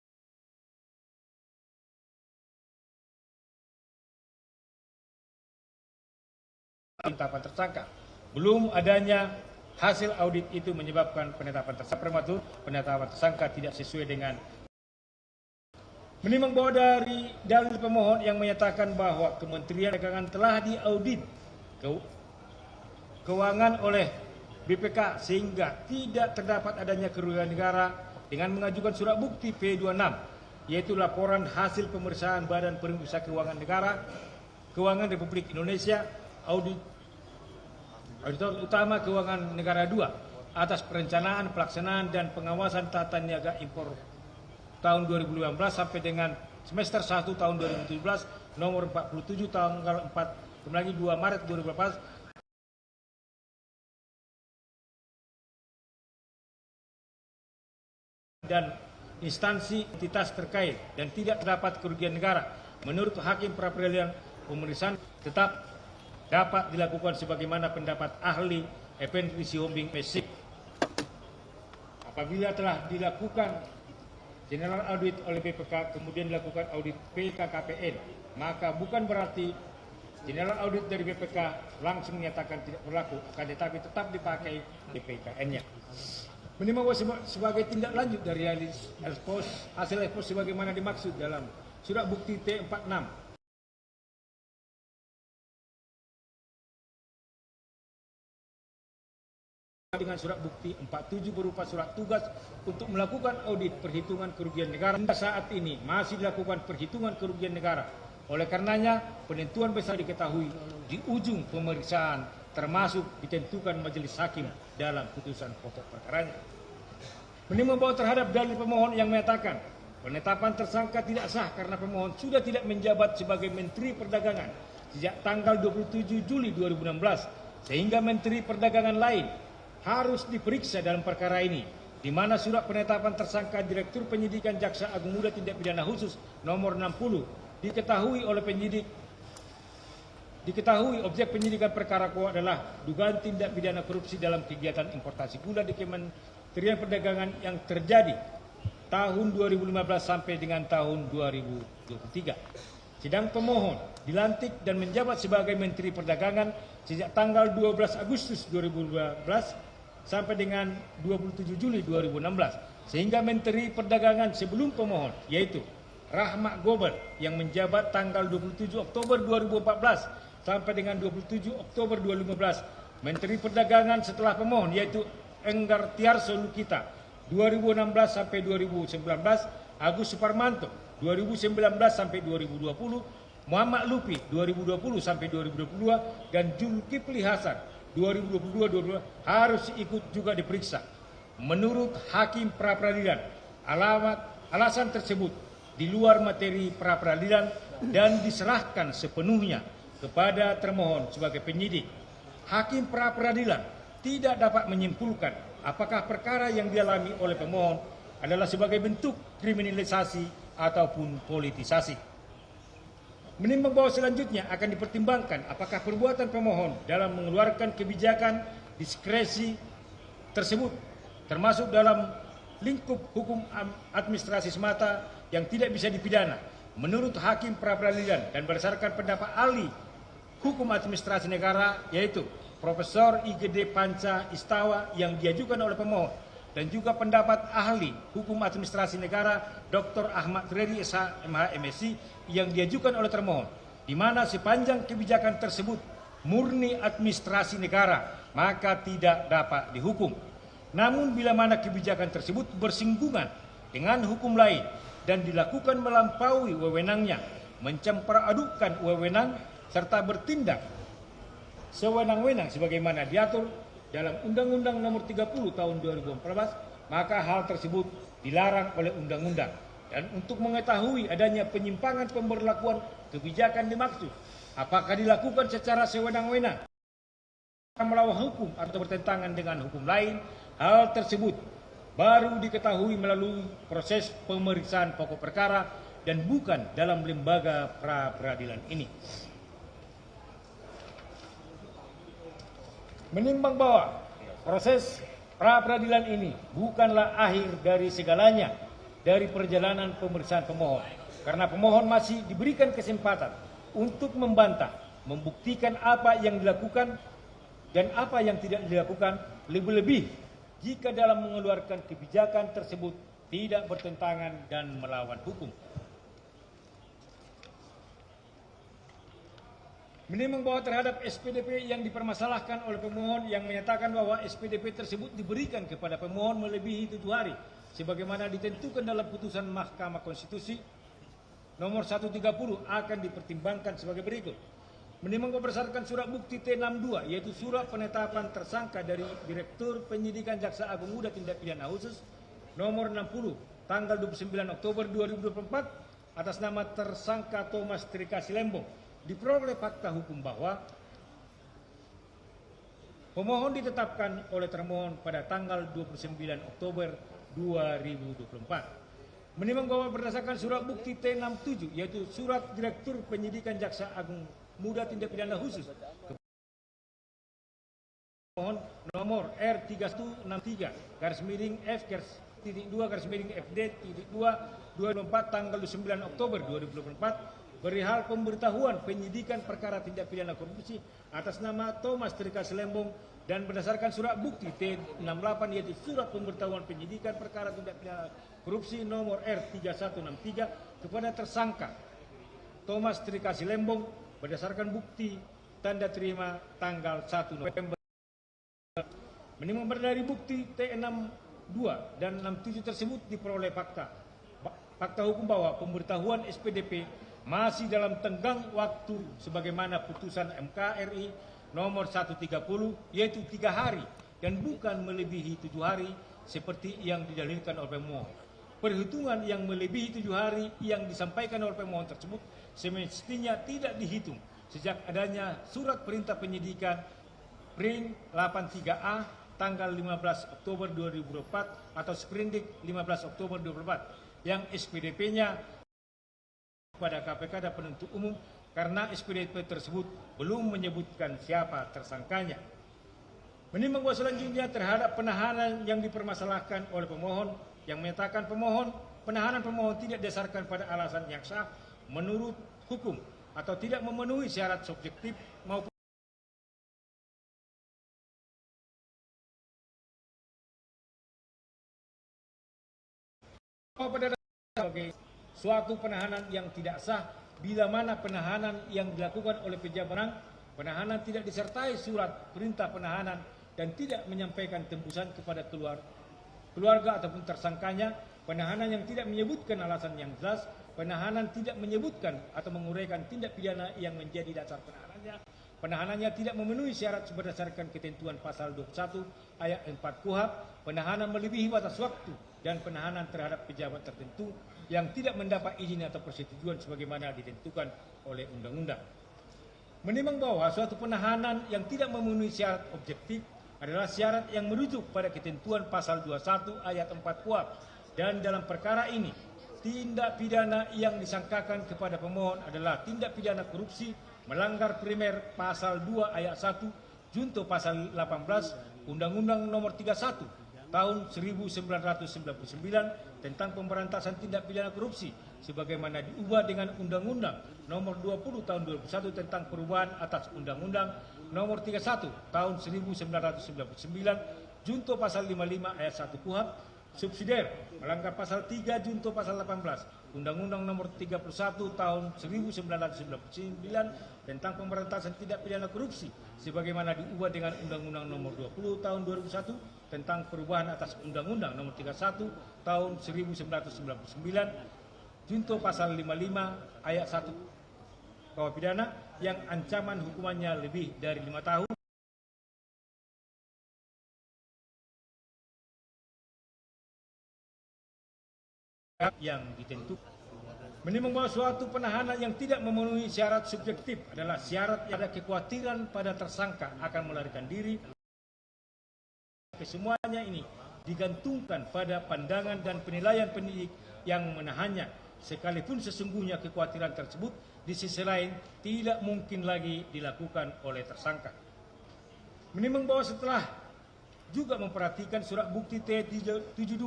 Penetapan tersangka. Belum adanya hasil audit itu menyebabkan penetapan tersangka prematur, penetapan tersangka tidak sesuai dengan menimbang bahwa dari dalil pemohon yang menyatakan bahwa Kementerian Perdagangan telah diaudit keuangan oleh BPK sehingga tidak terdapat adanya kerugian negara dengan mengajukan surat bukti P26 yaitu laporan hasil pemeriksaan Badan Pemeriksa Keuangan Negara Keuangan Republik Indonesia Auditor Utama Keuangan Negara 2 atas perencanaan, pelaksanaan, dan pengawasan tata niaga impor tahun 2015 sampai dengan semester 1 tahun 2017 nomor 47 tanggal 2 Maret 2018 dan instansi entitas terkait dan tidak terdapat kerugian negara. Menurut Hakim pra-peradilan, pemeriksaan tetap dapat dilakukan sebagaimana pendapat ahli Effendi Sihombing Mesik. Apabila telah dilakukan general audit oleh BPK kemudian dilakukan audit PKKPN, maka bukan berarti general audit dari BPK langsung menyatakan tidak berlaku, akan tetapi tetap dipakai BPKN-nya. Minimal sebagai tindak lanjut dari hasil ekspos sebagaimana dimaksud dalam surat bukti T46 dengan surat bukti 47 berupa surat tugas untuk melakukan audit perhitungan kerugian negara. Saat ini masih dilakukan perhitungan kerugian negara. Oleh karenanya, penentuan besar diketahui di ujung pemeriksaan termasuk ditentukan majelis hakim dalam putusan pokok perkaranya. Menimbang bahwa terhadap dalil pemohon yang menyatakan Penetapan tersangka tidak sah karena pemohon sudah tidak menjabat sebagai Menteri Perdagangan sejak tanggal 27 Juli 2016, sehingga Menteri Perdagangan lain harus diperiksa dalam perkara ini, di mana surat penetapan tersangka Direktur Penyidikan Jaksa Agung Muda Tindak Pidana Khusus nomor 60 diketahui objek penyidikan perkara adalah dugaan tindak pidana korupsi dalam kegiatan importasi gula di Kementerian Perdagangan yang terjadi tahun 2015 sampai dengan tahun 2023. Sedang pemohon dilantik dan menjabat sebagai Menteri Perdagangan sejak tanggal 12 Agustus 2012 sampai dengan 27 Juli 2016. Sehingga Menteri Perdagangan sebelum pemohon, yaitu Rahmat Gobel yang menjabat tanggal 27 Oktober 2014 sampai dengan 27 Oktober 2015. Menteri Perdagangan setelah pemohon, yaitu Enggar Tiarso Lukita 2016 sampai 2019, Agus Suparmanto 2019 sampai 2020, Muhammad Lupi 2020 sampai 2022, dan Zulkifli Hasan 2022 harus ikut juga diperiksa. Menurut Hakim Pra-Peradilan, alasan tersebut di luar materi pra-peradilan dan diserahkan sepenuhnya kepada termohon sebagai penyidik. Hakim Pra-Peradilan tidak dapat menyimpulkan apakah perkara yang dialami oleh pemohon adalah sebagai bentuk kriminalisasi ataupun politisasi. Menimbang bahwa selanjutnya akan dipertimbangkan apakah perbuatan pemohon dalam mengeluarkan kebijakan diskresi tersebut termasuk dalam lingkup hukum administrasi semata yang tidak bisa dipidana. Menurut Hakim Pra-Peradilan dan berdasarkan pendapat ahli hukum administrasi negara, yaitu Profesor IGD Panca Istawa yang diajukan oleh pemohon, dan juga pendapat ahli hukum administrasi negara Dr. Ahmad Reddy SH MH MSc yang diajukan oleh termohon, di mana sepanjang kebijakan tersebut murni administrasi negara maka tidak dapat dihukum. Namun bila mana kebijakan tersebut bersinggungan dengan hukum lain dan dilakukan melampaui wewenangnya, mencampur-adukkan wewenang serta bertindak sewenang-wenang sebagaimana diatur dalam Undang-Undang Nomor 30 Tahun 2014, maka hal tersebut dilarang oleh undang-undang. Dan untuk mengetahui adanya penyimpangan pemberlakuan kebijakan dimaksud, apakah dilakukan secara sewenang-wenang, melawan hukum atau bertentangan dengan hukum lain, hal tersebut baru diketahui melalui proses pemeriksaan pokok perkara dan bukan dalam lembaga pra-peradilan ini. Menimbang bahwa proses pra-peradilan ini bukanlah akhir dari segalanya dari perjalanan pemeriksaan pemohon, karena pemohon masih diberikan kesempatan untuk membantah, membuktikan apa yang dilakukan dan apa yang tidak dilakukan, lebih-lebih jika dalam mengeluarkan kebijakan tersebut tidak bertentangan dan melawan hukum. Menimbang bahwa terhadap SPDP yang dipermasalahkan oleh pemohon yang menyatakan bahwa SPDP tersebut diberikan kepada pemohon melebihi 7 hari sebagaimana ditentukan dalam putusan Mahkamah Konstitusi nomor 130 akan dipertimbangkan sebagai berikut. Menimbang berdasarkan surat bukti T62, yaitu surat penetapan tersangka dari Direktur Penyidikan Jaksa Agung Muda Tindak Pidana Khusus nomor 60 tanggal 29 Oktober 2024 atas nama tersangka Thomas Trika Silembong, diperoleh fakta hukum bahwa pemohon ditetapkan oleh termohon pada tanggal 29 Oktober 2024. Menimbang bahwa berdasarkan surat bukti T67, yaitu surat Direktur Penyidikan Jaksa Agung Muda Tindak Pidana Khusus pemohon nomor R3163 F-2 2024 tanggal 9 Oktober 2024 perihal pemberitahuan penyidikan perkara tindak pidana korupsi atas nama Thomas Trika Silembong, dan berdasarkan surat bukti T68, yaitu surat pemberitahuan penyidikan perkara tindak pidana korupsi nomor R3163 kepada tersangka Thomas Trika Silembong berdasarkan bukti tanda terima tanggal 1 November. Menimbang dari bukti T62 dan 67 tersebut diperoleh fakta hukum bahwa pemberitahuan SPDP masih dalam tenggang waktu sebagaimana putusan MKRI nomor 130, yaitu 3 hari dan bukan melebihi 7 hari seperti yang didalilkan oleh pemohon. perhitungan yang melebihi 7 hari yang disampaikan oleh pemohon tersebut semestinya tidak dihitung sejak adanya surat perintah penyidikan Pring 83A tanggal 15 Oktober 2024 atau Sprindik 15 Oktober 2024 yang SPDP-nya pada KPK dan penuntut umum karena SPDP tersebut belum menyebutkan siapa tersangkanya. Menimbang bahwa selanjutnya terhadap penahanan yang dipermasalahkan oleh pemohon yang menyatakan penahanan pemohon tidak didasarkan pada alasan yang sah menurut hukum atau tidak memenuhi syarat subjektif maupun pada sebagai suatu penahanan yang tidak sah bila mana penahanan yang dilakukan oleh pejabat penahanan tidak disertai surat perintah penahanan dan tidak menyampaikan tembusan kepada keluarga ataupun tersangkanya, penahanan yang tidak menyebutkan alasan yang jelas, penahanan tidak menyebutkan atau menguraikan tindak pidana yang menjadi dasar penahanannya tidak memenuhi syarat berdasarkan ketentuan pasal 21 ayat 4 KUHP, penahanan melebihi batas waktu dan penahanan terhadap pejabat tertentu yang tidak mendapat izin atau persetujuan sebagaimana ditentukan oleh undang-undang. Menimbang bahwa suatu penahanan yang tidak memenuhi syarat objektif adalah syarat yang merujuk pada ketentuan pasal 21 ayat 4 KUHP dan dalam perkara ini tindak pidana yang disangkakan kepada pemohon adalah tindak pidana korupsi melanggar primer pasal 2 ayat 1 junto pasal 18 Undang-Undang Nomor 31 tahun 1999 tentang pemberantasan tindak pidana korupsi sebagaimana diubah dengan Undang-Undang Nomor 20 tahun 2001 tentang perubahan atas Undang-Undang Nomor 31 tahun 1999 junto pasal 55 ayat 1 KUHP subsidiar melanggar pasal 3 junto pasal 18 Undang-Undang Nomor 31 tahun 1999 tentang pemberantasan tindak pidana korupsi sebagaimana diubah dengan Undang-Undang Nomor 20 tahun 2001 tentang perubahan atas Undang-Undang Nomor 31 tahun 1999 junto pasal 55 ayat 1 KUHP pidana yang ancaman hukumannya lebih dari 5 tahun yang ditentukan. Menimbang bahwa suatu penahanan yang tidak memenuhi syarat subjektif adalah syarat yang ada kekhawatiran pada tersangka akan melarikan diri. Kesemuanya ini digantungkan pada pandangan dan penilaian penyidik yang menahannya, sekalipun sesungguhnya kekhawatiran tersebut di sisi lain tidak mungkin lagi dilakukan oleh tersangka. Menimbang bahwa setelah juga memperhatikan surat bukti T72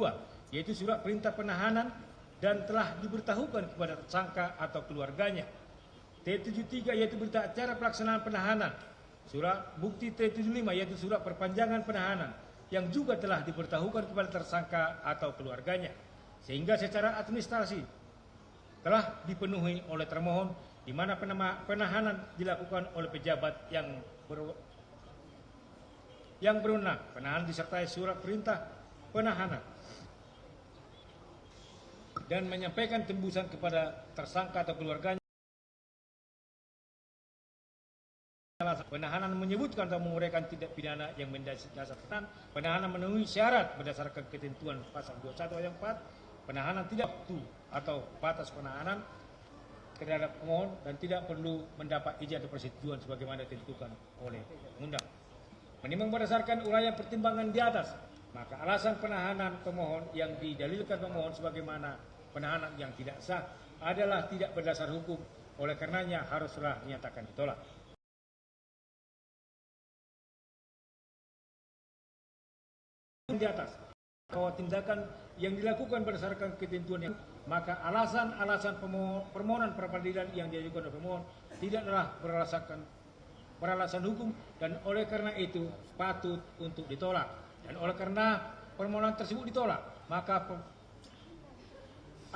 yaitu surat perintah penahanan dan telah diberitahukan kepada tersangka atau keluarganya. T73 yaitu berita acara pelaksanaan penahanan, surat bukti T75 yaitu surat perpanjangan penahanan yang juga telah diberitahukan kepada tersangka atau keluarganya, sehingga secara administrasi telah dipenuhi oleh termohon di mana penahanan dilakukan oleh pejabat yang berwenang. Penahanan disertai surat perintah penahanan dan menyampaikan tembusan kepada tersangka atau keluarganya. Penahanan menyebutkan atau menguraikan tindak pidana yang mendasarkan penahanan memenuhi syarat berdasarkan ketentuan pasal 21 ayat 4. Penahanan tidak waktu atau batas penahanan terhadap pemohon dan tidak perlu mendapat izin atau persetujuan sebagaimana ditentukan oleh undang. Menimbang berdasarkan uraian pertimbangan di atas, maka alasan penahanan pemohon yang didalilkan pemohon sebagaimana penahanan yang tidak sah adalah tidak berdasar hukum, oleh karenanya haruslah dinyatakan ditolak. Di atas, bahwa tindakan yang dilakukan berdasarkan ketentuan yang maka alasan-alasan permohonan peradilan yang diajukan oleh pemohon tidaklah beralasan hukum dan oleh karena itu patut untuk ditolak. Dan oleh karena permohonan tersebut ditolak, maka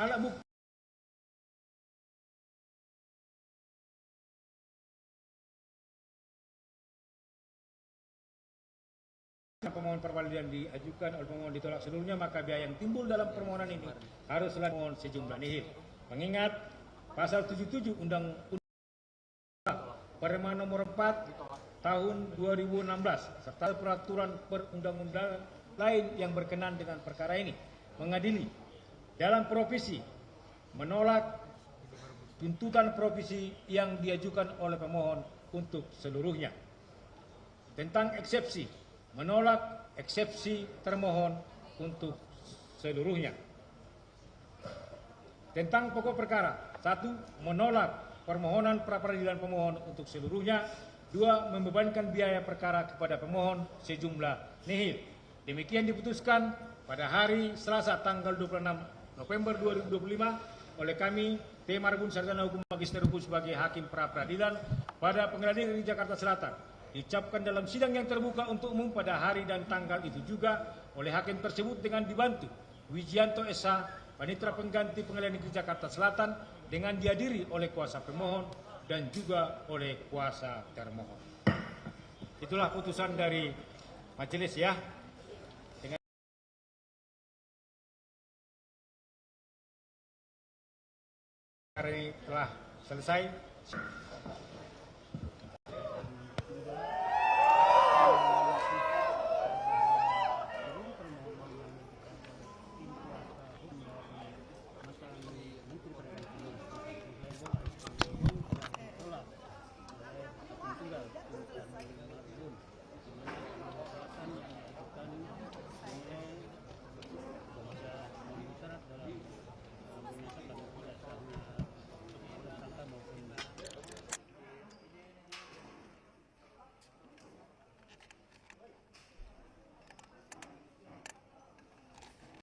alat bukti pemohon peradilan diajukan oleh pemohon ditolak seluruhnya, maka biaya yang timbul dalam permohonan ini haruslah mohon sejumlah nihil. Mengingat pasal 77 Undang-Undang Perma Nomor 4 Tahun 2016 serta peraturan perundang-undangan lain yang berkenaan dengan perkara ini mengadili dalam provisi menolak tuntutan provisi yang diajukan oleh pemohon untuk seluruhnya. Tentang eksepsi, menolak eksepsi termohon untuk seluruhnya. Tentang pokok perkara, 1. Menolak permohonan pra-peradilan pemohon untuk seluruhnya. 2. Membebankan biaya perkara kepada pemohon sejumlah nihil. Demikian diputuskan pada hari Selasa tanggal 26 November 2025 oleh kami, T. Marbun Sarjana Hukum Magister Hukum sebagai Hakim pra-peradilan pada Pengadilan Negeri Jakarta Selatan. Diucapkan dalam sidang yang terbuka untuk umum pada hari dan tanggal itu juga oleh hakim tersebut dengan dibantu Wijianto S.H. Panitera Pengganti Pengadilan Negeri Jakarta Selatan dengan dihadiri oleh kuasa pemohon dan juga oleh kuasa termohon. Itulah putusan dari majelis ya. Dengan hari ini telah selesai.